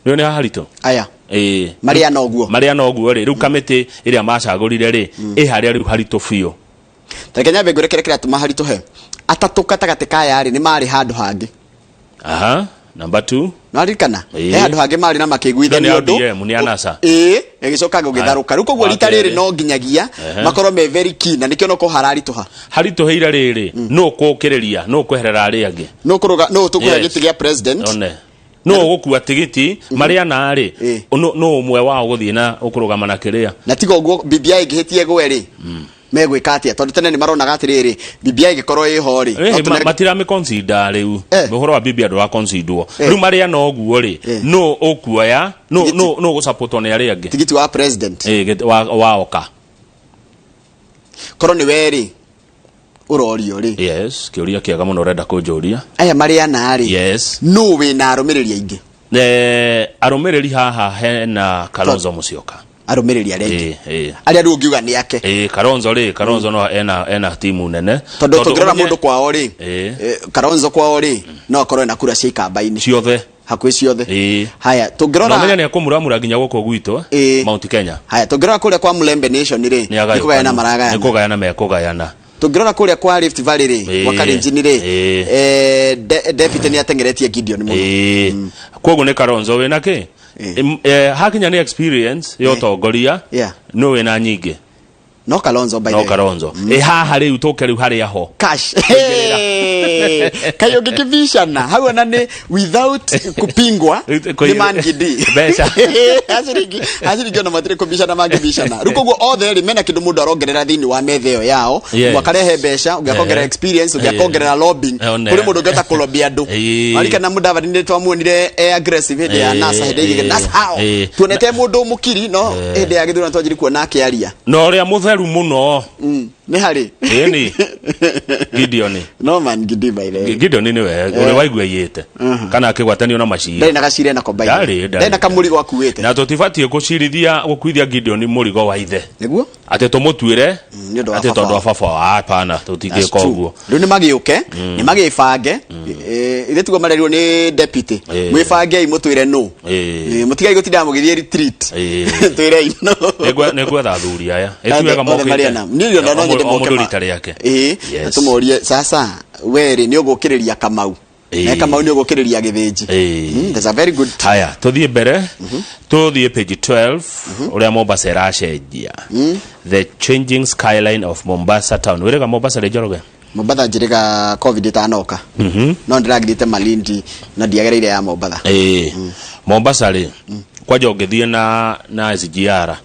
Ndio ni haritu aya Mariana oguo ri riu kamiti iria macagurire ri haria riu haritu fiyo. Takenya begurekerekera tuma haritu he atatuka tagatika yari ni mari handu hangi. Number 2 narikana handu hangi mari na makiguithania ndu ni anasa egicoka gugitharuka ruko gwo rita riri no nginyagia makoro me very keen na nikyo no ko hararituha harituheira riri no kukireria no kweherera ari angi no kuruga no tukuhe giti gia president no gukua tigiti Mariana ari no umwe wao guthii na ukurugama na kiria na tigo gwo BBI gihitie gweri megwika atia tondu tene ni marona gatiriri BBI gikorwo iho ri matira me consider riu muhoro wa BBI ndo wa consider riu Mariana oguo ri no okuoya no go support on ari angi tigiti wa president wa oka korwo ni weri urorio ri yes kiuria kiaga muno renda kunjuria aya Mariana ari yes no we na arumiriri aingi arumiriri haha hena Kalonzo Musyoka arumiriri arengi aria rungiuga ni yake Kalonzo no ena timu nene tondu tugirora mundu kwao ri Kalonzo kwao ri no akorwo na kura cia ikambaini ciothe hakwi ciothe haya tugirora no menya ni akumuramura nginya goko gwito Mount Kenya haya tugirora kuria kwa Mulembe Nation ri nikugayana maragayana nikugayana mekugayana tugirora kuria kwa Rift Valley ri kwa Kalenjin ri deputy ni atengeretie Gideon muno koguo ni Kalonzo we nake hakinya ni experience yo tongoria no we na nyingi no Kalonzo by no Kalonzo haha riu toke riu hari aho cash kayo gikibishana hawa nane without kupingwa ni mangidi besha asirigi no matire kubishana magibishana rukogo othe ri mena kindu mundu arongerera thini wa metheo yao wakarehe besha ugakongerera experience ugakongerera lobbying kuri mundu ngeta kulobby andu alika na Mudavadi ni twamuonire aggressive hede ya NASA hede NASA how tuonete mundu mukiri no hede ya githurano twajiri kuona akiaria no ria mutheru muno ni hari ni Gideon no man gidi by the Gideon ni we uri waigua yete kana akigwatanio na maciri ndai na gacire na kobai ndai na kamurigo akuite na tutibatie gucirithia gukwithia Gideon murigo wa ithe niguo ate tumutuire ate tondu wa baba hapana tutingika uguo riu ni magiuke ni magibange ithe tugo marerio ni deputy mwibange imutuire no mutigai gutinda mugithie retreat tuire no negwetha athuri aya etuwega mokete ndio ndo nyende mokete yake tumorie sasa weri ni ugukiriria Kamau Kamau ni ugukiriria githiji that's a very good haya tuthie mbere tuthie page 12 uria Mombasa iracejia the changing skyline of Mombasa town wirega Mombasa rejoroge Mombasa njiriga covid itanoka no ndiragithite Malindi na ndiagereire ya Mombasa Mombasa ri kwaje ungithie na SGR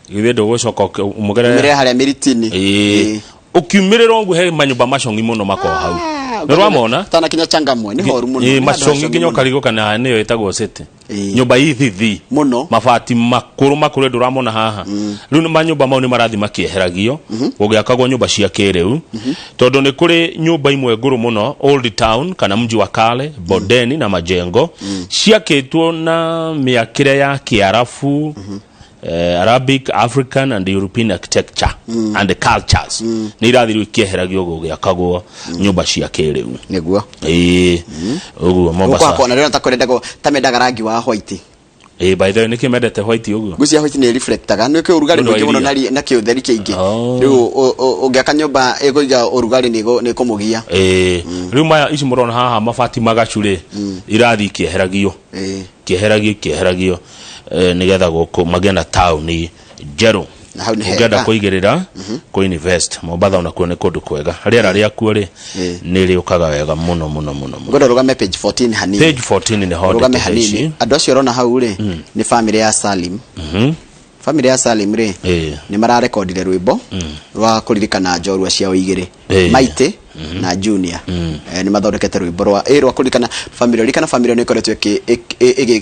githie ndugucoka umugere haria Miritini ukiumirira ngo he manyumba mashongi muno mako hau nirwamona tana kinya changamwe ni horu muno mashongi kinyo karigo kana niyo etagwo city nyumba ithithi muno mabati makuru nduramona haha riu manyumba mau ni marathi makieheragio ugiakagwo nyumba cia kireu tondu ni kuri nyumba imwe nguru muno old town kana mji wa kale bodeni na majengo ciakitwo na miakire ya kiarafu Arabic, African and European architecture and the cultures. Ni irathirwo ikieheragio gugiakagwo nyumba cia kireu niguo uguo Mombasa kwa na rero takwenda go tamedaga rangi wa white by the way nikimendete white uguo gucia white ni reflectaga ni ke urugari mwingi muno na ke utheri kingi riu ungiaka nyumba iguiga urugari ni kumugia riu maya ici murona haha mabati magacure irathi kieheragio nigetha guku magena town jeru ugenda kuigirira ku invest Mombasa ona kuone kundu kwega riera riaku ri ni riukaga wega muno ngoda rugame page 14 hanini page 14 ni hode rugame hanini andu acio rona hau ri ni family ya Salim family ya Salim ri ni mararekordire rwimbo rwa kuririkana njorua ciao igiri Maite na Junior ni mathondekete rwimbo rwa kuririkana family ni ikoretwe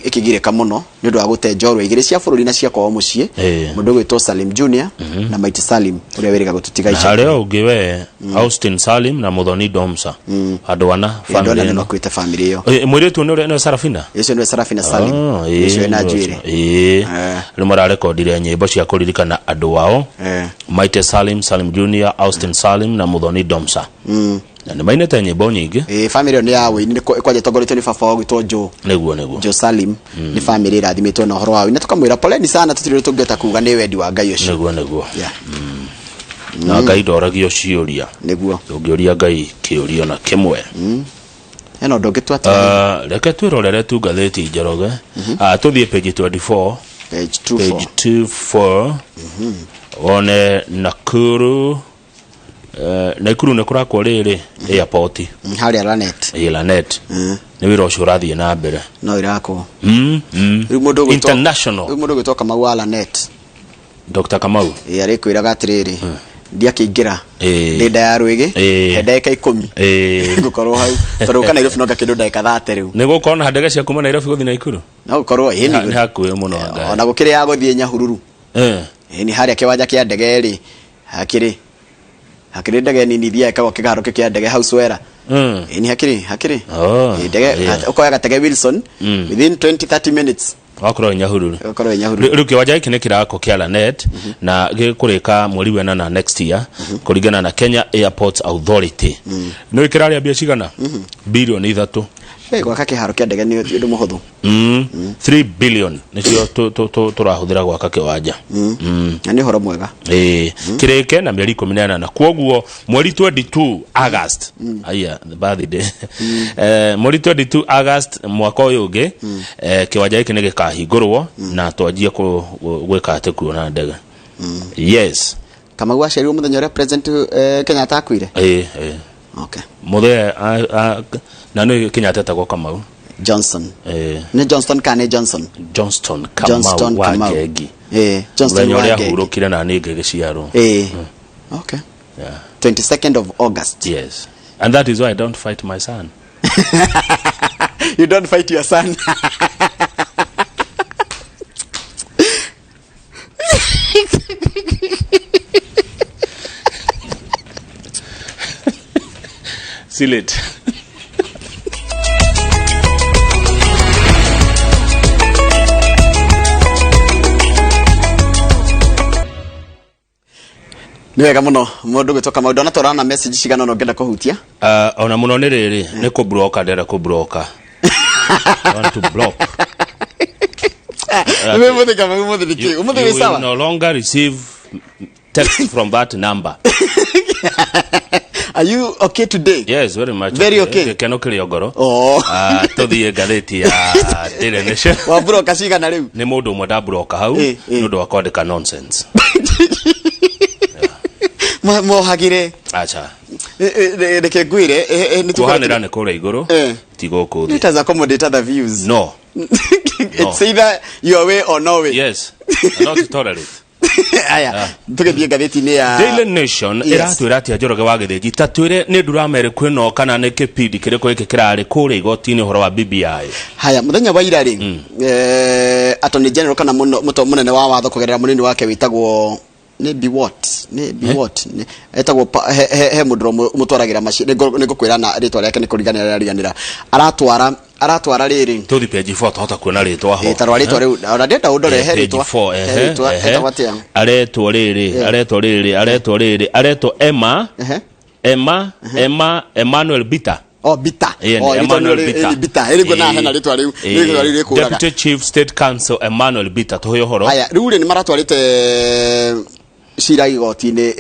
ikigireka muno ni undu wa gute njorua igiri cia bururi na cia kwao mucii mundu gwitwo Salim Junior na Maite Salim uria wiriga gututiga ica hareo ungiwe Austin Salim na Muthoni Domsa andu ana family ni makwite family iyo mwiritu ni uria Sarafina icio ni Sarafina Salim icio na Juire ni mararekordire nyimbo cia kuririkana andu wao Maite Salim Junior Austin Salim na Muthoni Domsa na ni mainete nyimbo nyingi family ni yawe ni kwaje togoretwo ni baba wagwitwo Jo Jo Salim ni family irathimitwo na horo wawe na tukamwira poleni sana tutirire tungeta kuga ni wendi wa Ngai ucio niguo na Ngai ndoragio ciuria niguo ungiuria Ngai kiurio na kimwe eno ndogitwa atira reke twirorere tu ngatheti Njoroge tuthie page 24 page 24 one Nakuru ni kurakwo riri airport hari Lanet ni wira ucio rathie na mbere no irako international mundu gwitwo Kamau wa Lanet Dr. Kamau arikwiraga atiriri ndiakiingira ndenda ya rwigi ndeka 10 gukorwo hau tondu kana Nairobi no gakindu ndeka 30 riu ni gukona ndege cia kuma Nairobi guthi Nakuru no gukorwo ni hakuye muno ona gukiri ya guthie Nyahururu ni haria kiwanja kia ndege ri hakiri ndege nini thia ikago kigaro kia ndege Housewera ni hakiri ndege ukoya gatege Wilson within 20-30 minutes wakoro Nyahururu riu kiwanja iki ni kirako kia Lanet na gikurika mweri wena na next year kuringana na Kenya Airports Authority no ikiraria bia cigana bilioni 3 gwaka kiharo kia ndege ni undu muhuthu 3 billion nicio turahuthira gwaka kiwanja na ni horo mwega kireke na mieri 18 na kwoguo mweri 22 August aya the birthday mweri 22 August mwaka uyu ungi kiwanja iki ni gikahingurwo na twanjie gwika ate kuona ndege yes kama gwaceri umuthenya uria president Kenyatta akwire okay muthe na no Kenyatta tagwo Kamau Johnson ni Johnston kane Johnston Kamau wa Ngegi Johnston wa Ngegi hurukire na ni ngege ciaro okay 22nd of August yes and that is why I don't fight my son you don't fight your son Silet niwega muno mundu gwitoka maundu na torana message cigana no ngenda kuhutia ona muno ni riri ni ku blocker ndera ku blocker want to block we sawa no longer receive text from that number Are you okay today? Yes, very much. Very okay. Keno kiliogoro. Tothie ngatheti ya Daily Nation. Wa broker cigana riu? Ni mundu mwe da broker hau, nundu wa kwandika nonsense. Mohagire. Acha. Reke ngwire ni tuhanira ne kore iguru. Tigo ko. It has accommodate other views. No. It's either your way or no way. Yes. Not tolerate. aya tugethie ngatheti-inĩ ya Daily Nation iratwira ati Njoroge wa Githĩnji ta twire ni nduramere kwino kana ni kipindi kiriko iki kirari kuri igoti-inĩ horo wa BBI. Haya muthenya wa ira ri Attorney General kana muto munene wa watho kugerera munini wake witagwo ni what etagwo he mudro mutwaragira maci nigukwira na ritwa riake ni kuriganira riganira aratwara riri tuthi page 4 tota kuona ritwa ho tarwa ritwa riu ona ndeta undore he ritwa etagwo atia aretwo Emmanuel Bita. Bita. Emmanuel Bita. Eringo na hena ritwa riu rikuraga. Deputy Chief State Counsel Emmanuel Bita toyo horo. Haya riu ni maratwarite cira igoti-inĩ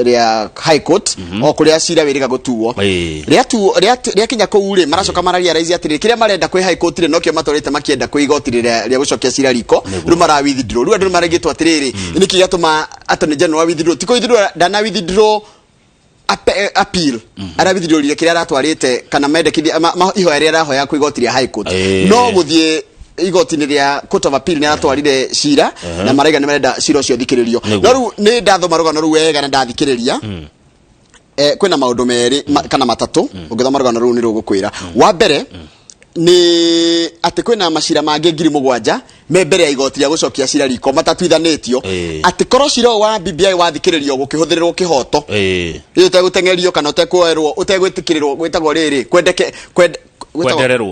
ria High Court kuria cira wiriga gutuo ria kinya kuu ri maracoka maragia raisi atiri kiria marenda kwi High Court ri nokio matwarite makienda kwi igoti ria gucokia cira riko ru mara withdraw ru andu maragitwa atiriri niki gatuma Attorney General withdraw tiko withdraw dana withdraw appeal ara withdraw ria kiria aratwarite kana mendekithia ihoya ria rahoya kwi igoti ria High Court no guthie igoti-inĩ ria Court of Appeal ni atwarire cira na maraiga ni marenda cira ucio thikiririo no ru ni ndathoma rugano ru wega na ndathikiriria kwina maundu meri kana matatu ungithoma rugano ru ni rugukwira wa mbere ni ati kwina macira mangi 7,000 me mbere ya igoti ria gucokia cira riko matatuithanitio ati koro cira wa BBI wathikiririo gukihuthirirwo kihoto iyo tegutengerio kana utekwerwo utegwitikirirwo gwitagwo riri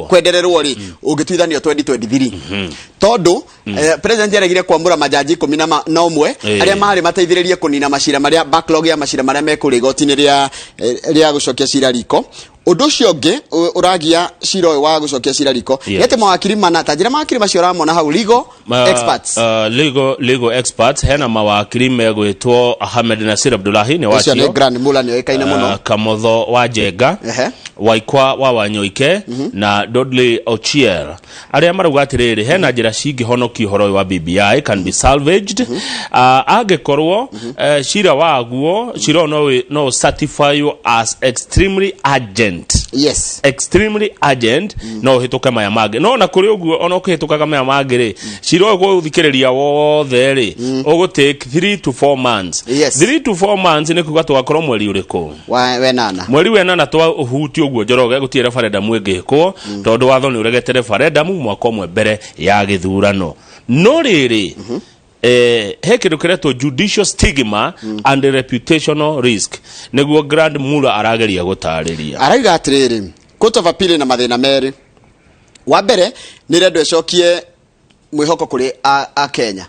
kwendererwo ri ungituithanio 2023 tondu president yaragire kwamura majaji 11 aria mari mateithiririe kunina macira maria backlog ya macira maria mekuri igoti-inĩ ria gucokia cira riko undu ucio ungi uragia cira wa gucokia cira riko yete mawakiri mana tajira mawakiri macio ramona hau legal experts legal experts hena mawakiri megwitwo Ahmed Nasir Abdullahi ni wacio ni grand mula ni ekaine muno Kamotho wa Jenga Waikwa wa Wanyoike na Dudley Ochier aria marauga atiriri hena njira cingi honoki horo wa BBI can be salvaged angekorwo cira waguo cira no certify you as extremely urgent. Yes, extremely urgent no hituke maya mage no na kuri uguo ona ukihitukaga maya mage ri ciro go uthikiriria wothe ri ugu take 3 to 4 months 3 to 4 months ni kuga twakorwo mweri uriku wenana mweri wenana twa uhuti uguo Njoroge gutire referendum ingihikwo tondu watho ni uregete referendum mwaka umwe mbere ya githurano no riri he kindu kiretwo judicial stigma and reputational risk niguo Grand Mula arageria gutariria araiga atiriri Court of Appeal na mathina meri wa mbere ni rendo ecokie mwihoko kuri a Kenya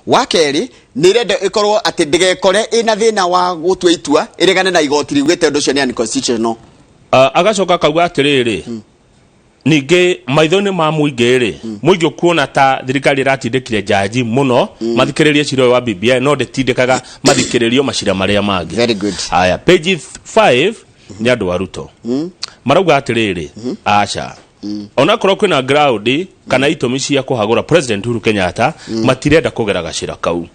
wa keri ni rendo ikorwo ati ndigekore ina thina wa gutua itua iregane na igoti riugite undu cio ni unconstitutional agacoka kauga atiriri ninge maithoni ma muingiri muingi kuona ta thirikari ratindikire jaji muno mathikiririe ciro wa BBI no ndetindikaga mathikiririo macira maria mangi. Very good. Aya page 5 ni andu wa Ruto marauga atiriri acha ona korwo kwina ground kana itumi cia kuhagura President Uhuru Kenyatta matirenda kugera gacira kau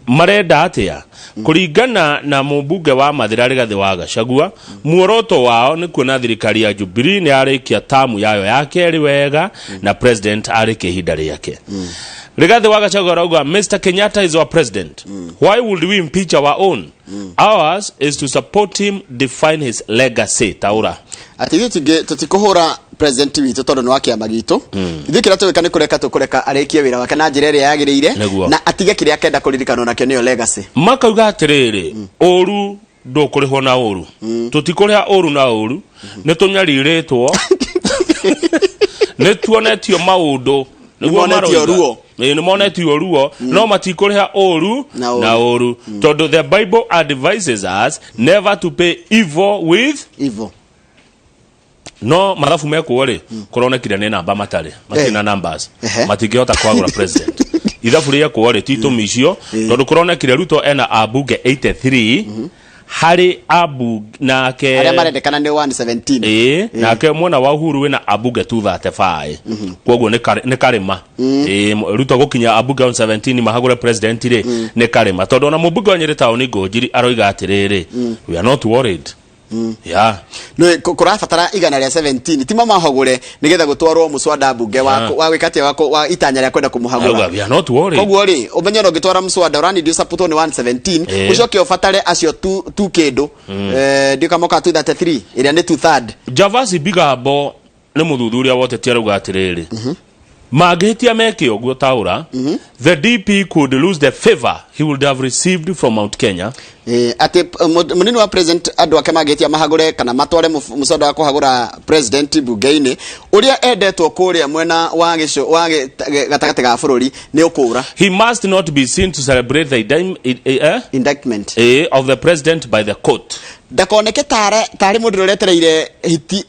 marenda atia kuringana na mubunge wa Mathira Rigathi wa Gachagua muoroto wao ni kuona thirikari ya Jubilee ni arikia tamu yayo yake eri wega na president arikie ihinda riake Rigathi wa Gachagua rauga Mr. Kenyatta is our president why would we impeach our own ours is to support him define his legacy taura ati tutikuhura president witu tondu ni wake amagitu ithikira tuweka ni kureka arekie wira wake na njira iria yagirire na atige kiria akenda kuririkana nakio niyo legacy makauga atiriri oru ndukurihwo na oru tutikuriha oru na oru ni tunyariritwo ni tuonetio maundu niguo maroiga ni monetio ruo no matikuriha oru na oru tondu the Bible advises us never to pay evil with evil no mathafu mekwo ri kuronekire ni namba matari matina numbers matingihota kwagura president ithafu ria kwa ri tito micio tondu kuronekire Ruto ena abunge 83 hari abu nake aria marendekana ni 117 nake mwena wa Uhuru wina abunge 235 koguo ni karima Ruto gukinya abunge 17 mahagure president ri ni karima tondu na mubunge wa Nyeri town Ngonjiri aroiga atiriri we are not worried ya no kurabatara igana rĩa 17 ti mama hogure nigetha gutwarwo muswada bunge wa wikati wa itanya rĩa kwenda kumuhagura ya no tuore koguo ri umenye no gitwara muswada urani ndio support on 117 ucoke ufatare acio tu kindu ndio kamoka 233 iria ni 2/3 Javasi Bigambo ni muthuthuria wotetia ruga atiriri magitia meke oguo taura the DP could lose the favor he would have received from Mount Kenya ati munini wa president andu ake magitia mahagure kana matware musoda wa kuhagura president bunge-ini uria endetwo kuria mwena wa gico wa gatagate ga bururi ni ukura. He must not be seen to celebrate the indictment of the president by the court. Ndakoneke tare mundu uretereire hiti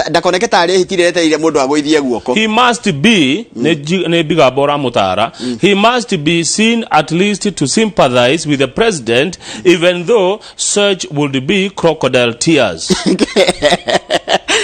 ndakoneke tare hiti uretereire mundu agwithie guoko. He must be ne Bigambo ramutara he must be seen at least to sympathize with the president even though such would be crocodile tears.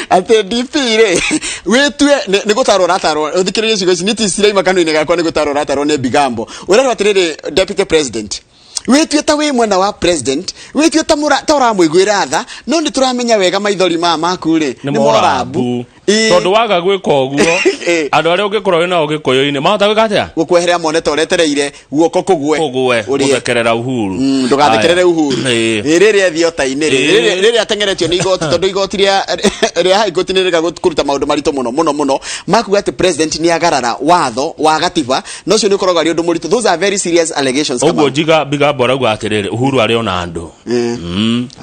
Ate DP re wetwe ne gutaro rataro uthikiririe cigo ici niti cirai makano-ini gakwa ne gutaro rataro ne Bigambo urero atiriri deputy president wetwe ta we mwena wa president wetwe ta tora muigwira tha no ni turamenya wega maithori maku ri ni morabu tondu waga gwika oguo andu aria ungikorwo na ugikoyo-ini mahota gwika atia gukweherea moneta uretereire guoko kugwe uthekerera Uhuru ndugathekerere Uhuru riri ethiota-ini riri atengeretio ni igoti tondu igoti ria igoti ni riga kuruta maundu marito muno makuga ati president ni agarara watho wa gatiba no cio ni ukoroga ri undu muritu. Those are very serious allegations. Oguo jiga Bigambo arauga atiriri Uhuru ari ona andu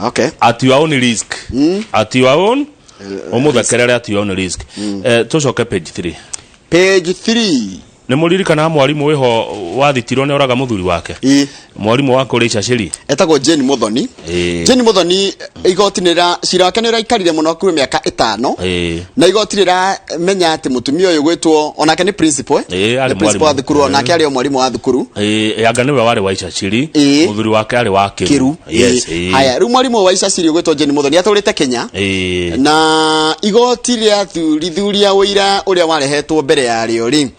okay at your own risk at your own umuthekerere at your own risk. Tucoke page 3 ni muririkana mwarimu wiho wathitirwo ne oraga muthuri wake mwarimu wake uri Caciri etagwo Jane Muthoni. Jane Muthoni igoti nira cirake nira ikarire muno kuri miaka 5 na igoti nira menya ati mutumia uyu gwitwo onake ni principal wa thukuru onake ari mwarimu wa thukuru yanga niwe wari wa Caciri muthuri wake ari wa Kiru. Haya ru mwarimu wa Caciri gwitwo Jane Muthoni aturite Kenya na igoti ria thurithuria wira uria warehetwo mbere ya rio ri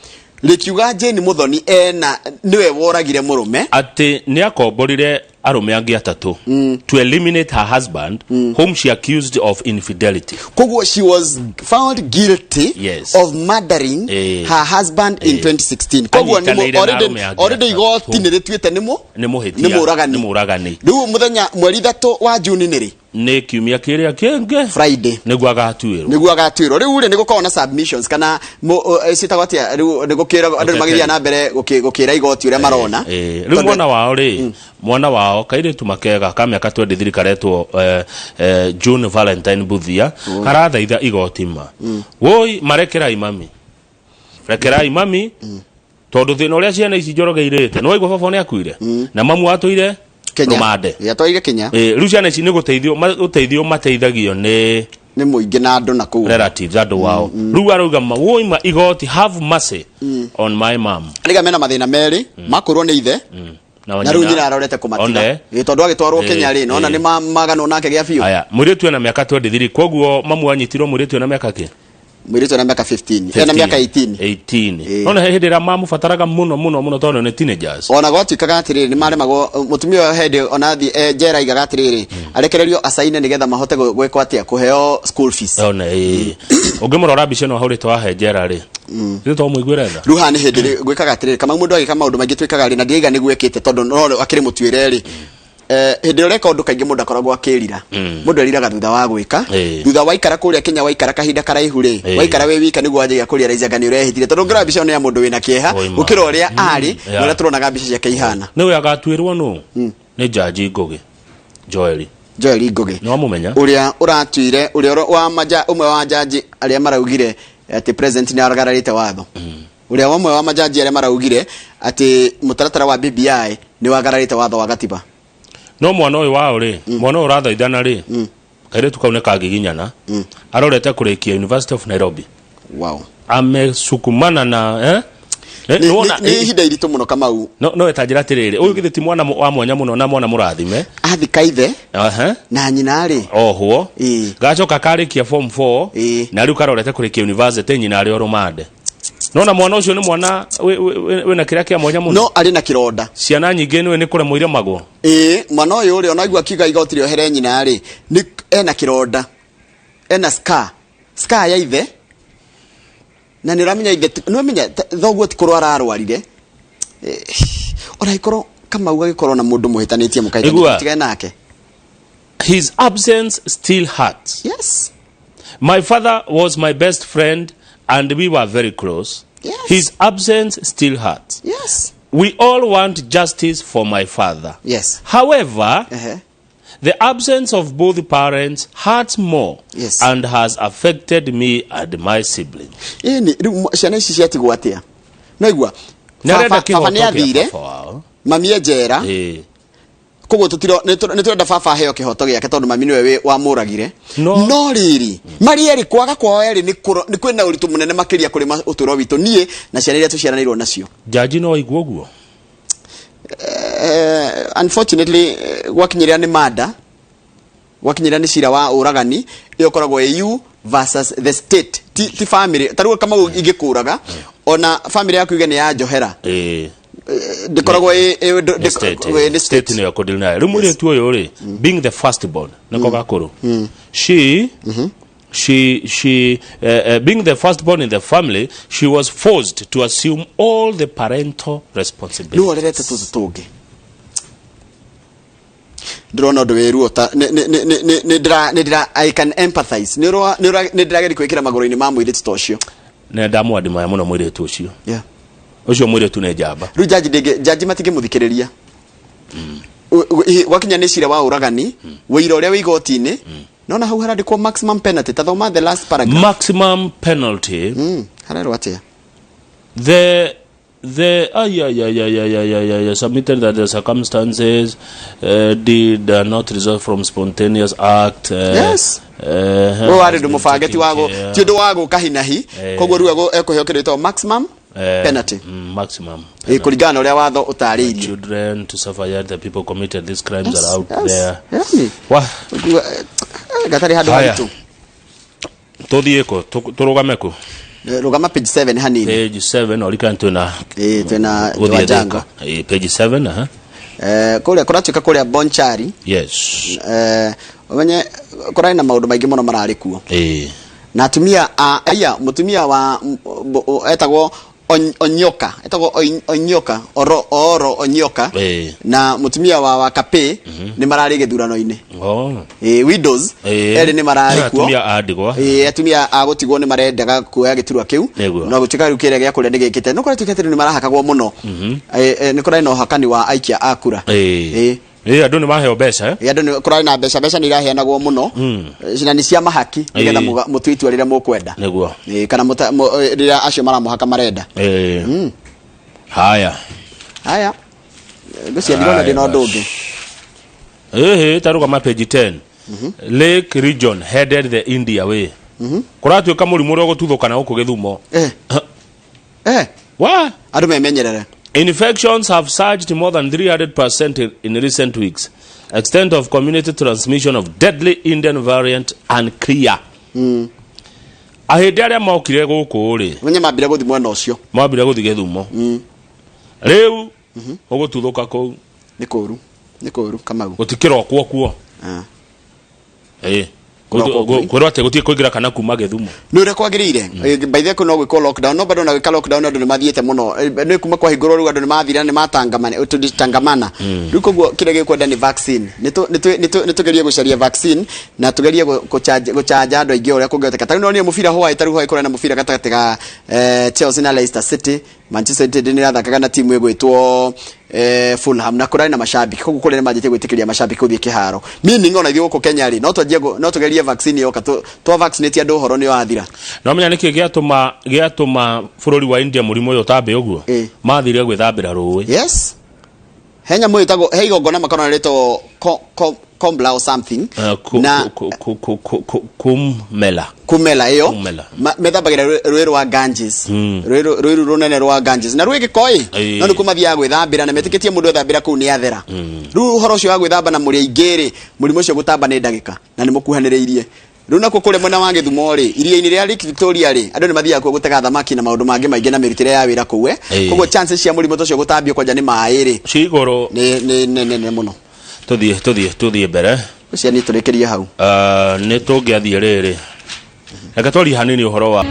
likiuga Jane Muthoni niwe woragire murume ati ni akomborire arume angi atatu to eliminate her husband whom she accused of infidelity. Koguo she was found guilty of murdering her husband in 2016. Koguo already igoti ni rituite ni muragani riu muthenya mweri 3 wa June niri ni kiumia kiria kinge Friday niguo agatuirwo riu ni gukorwo na submissions kana citagwatia riu ni gukira andu magiria na mbere gukira igoti uria marona riu mwana wao kairitu makega ka miaka 23 karetwo June Valentine Buthia karathaitha igoti woi marekerai mami tondu thina uria ciana ici njorogeirite no igwa baba ni akuire na mamu atuire Kenya yatoire Kenya riu ciana ici ni guteithio mateithagio ni muingi na andu na ku relatives andu wao riu arauga woi igoti have mercy on my mom riga mena mathina meri makurwo ni ithe na riu nyina arorete kumatiga tondu agitwarwo Kenya ri nona ni magano nake gia biu. Aya muritu na miaka 23 koguo mamu anyitirwo muritu na miaka ki muritu na miaka 15 na miaka 18 nona hindira mamu fataraga muno tondu ni teenagers ona gwatuikaga atiriri ni maremagwo mutumia hende onathi jera igaga atiriri arekererio asaine nigetha mahote gwekwa atia kuheo school fees ona ungimurora bicio no haurite wa hejera ri to muigwira tha ruha ni hindi gwikaga atiriri kama mundu agika maundu maingi twikaga ri na ndiiga ni gwekite tondu no akiri mutuire ri hindi ureka undu kaingi mundu akoragwo akirira mundu ariraga thutha wa gwika thutha waikara kuria Kenya waikara kahinda karaihu ri waikara we wika niguo anjagia kuria raizaga ni urehitire tondu ngira bica ni ya mundu wina kieha ukira uria ari wala turonaga bica ciake ihana niwe agatuirwo no ni Jaji Ngugi Joel Ngugi no mumenya uria uratuire uria wa maja umwe wa jaji aria maraugire ati president ni aragararite watho uria umwe wa majaji aria maraugire ati mutaratara wa BBI ni wagararite watho wa gatiba no mwana uyu wao ri mwana urathaithana ri kaire tukaune kagiginyana arorete kurikia University of Nairobi amesukumana na ni hinda iritu muno Kamau no etajira tiriri uyu githi ti mwana wa mwanya muno na mwana murathime athika ithe na nyina ri gacoka karikia form 4 na riu karorete kurikia university nyina ri orumande Nona mwana ucio ni mwana we na kiria kia mwanya muno. No ari na kironda. Ciana nyingi ni kure moire mago. Mwana uyu uri onaigua kiga igotiri ohere nyina ri ni ena kironda. Ena scar ya ithe. Na ni ramenya ithe no menya thoguo ti kurwara arwarire. Ora ikoro kama uga gikorwo na mundu muhitanitie mukaita tiga nake. His absence still hurts. Yes. My father was my best friend and we were very close. Yes. His absence still hurts. Yes. We all want justice for my father. Yes. However, the absence of both parents hurts more. Yes. And has affected me and my siblings. Ciana ici ciatigwo atia? Naigua. Baba ni athire. Mami ejera. Koguo nitwenda baba heo kihoto giake tondu mami niwe wa muragire. No riri mari eri kwaga kwao eri ni kwina uritu munene makiria kuri uturo witu nie na ciana iria tuciaranirwo nacio. Jaji no igwo guo. Unfortunately wakinyira ni mada wakinyira ni cira wa uragani iyo koragwo EU versus the state ti family taruo kama igikuraga ona family yaku igene ya Johera dikoragwo the state no yakodil na rumuri tu oyo ri being the firstborn nako gakuru she being the firstborn in the family, she was forced to assume all the parental responsibilities. No rete tuzutuge ndrona ndo weru ta ne I can empathize ne dra gari kwikira magoro-ini ma mwire tutocio ne ndamu adi maya muno mwire tucio yeah ucio mwire tu ne jamba ru jaji matige muthikiriria wakinya ne cira wa uragani wira uria wigoti-ini nona hau harandikwo maximum penalty tathoma the last paragraph maximum penalty harero atia the submitted that the circumstances did not result from spontaneous act. Yes. Wari ndo mufageti wago ti ndo wago kahinahi koguo ruago ekoheokeretwo maximum penalty. Maximum. Kuligana uria watho utariirie. Children to suffer yet the people committed these crimes are out there. Wa gatari hadu haitu. Tothieko turugame ku. Rugama page 7 hanini. Page 7 olika ntuna. Tuna wajanga. Page 7 kuria kuratuka kuria Bonchari. Yes. Wenye kurai na maundu maingi muno marari kuo. Na atumia mutumia wa etagwo Onyoka etagwo Onyoka oro Onyoka na mutumia wa Kape ni marari githurano-ini. Widows eri ni marari kuo atumia adigwa atumia agutigwo ni marendaga kuoya giturwa kiu no gutika rukire gya kuria ndigikite no kora tukete ni marahakagwo muno ni kora no hakani wa aikia akura andu ni maheo mbeca andu ni kora na mbeca ni iraheanagwo muno cina ni cia mahaki nigetha mutwitu rira mukwenda niguo kana rira acio maramuhaka marenda haya gucia ndirona ndino ndungi taruga ma page 10 Lake region headed the India way kuratuika murimu ro gututhukana guku Githumo wa andu memenyerere. Infections have surged more than 300% in recent weeks. Extent of community transmission of deadly Indian variant unclear. Ahindi aria mokire guku ri wenye mabire guthimwo na ucio mabire guthi Githumo riu ugututhuka ku ni kuru kamagu gutikiro kuo kwero ate gutie kuingira kana kuma Githumo no re kwagirire by the no gwiko lockdown no bado na gwika lockdown andu ni mathiete muno ni kuma kwa higoro ru andu ni mathira ni matangamana tuditangamana riko kile gikwenda ni vaccine nitugerie gucaria vaccine na tugerie guchanja andu aingi uria kungeteka tari no ni mufira ho aitaru ho ikora na mufira gatakate ga Chelsea na Leicester City Manchester United ni rathakaga na timu igwitwo Fulham na kurai na mashabiki koguo kule majete gwitikiria mashabiki uthie kiharo meaning ona ithio guko Kenya ri no tugerie vaccine yoka to vaccinate andu horo ni wathira no menya niki giatuma bururi wa India murimo yo tambe uguo mathire gwithambira ruwi yes henya mwitago heigongona makona reto Kombla or something na kumela iyo methambagira rwiri rwa Ganges rwiri runene rwa Ganges na rwigi koi no ni kumathia gwithambira na metikitie mundu ethambira ku ni athera ru horo cio wa gwithamba na muri aingiri murimo cio gutamba ni ndagika na ni mukuhaniriirie riu nako kure mwena wa Githumo ri iria-ini ria Lake Victoria ri andu ni mathiaga kuo gutega thamaki na maundu mangi maingi na mirutire ya wira kuwe koguo chances cia murimo tocio gutambio kwanja ni mai ri cigoro ne muno tuthie mbere ucia ni turikirie hau ni tungiathie riri reka twari hanini uhoro wa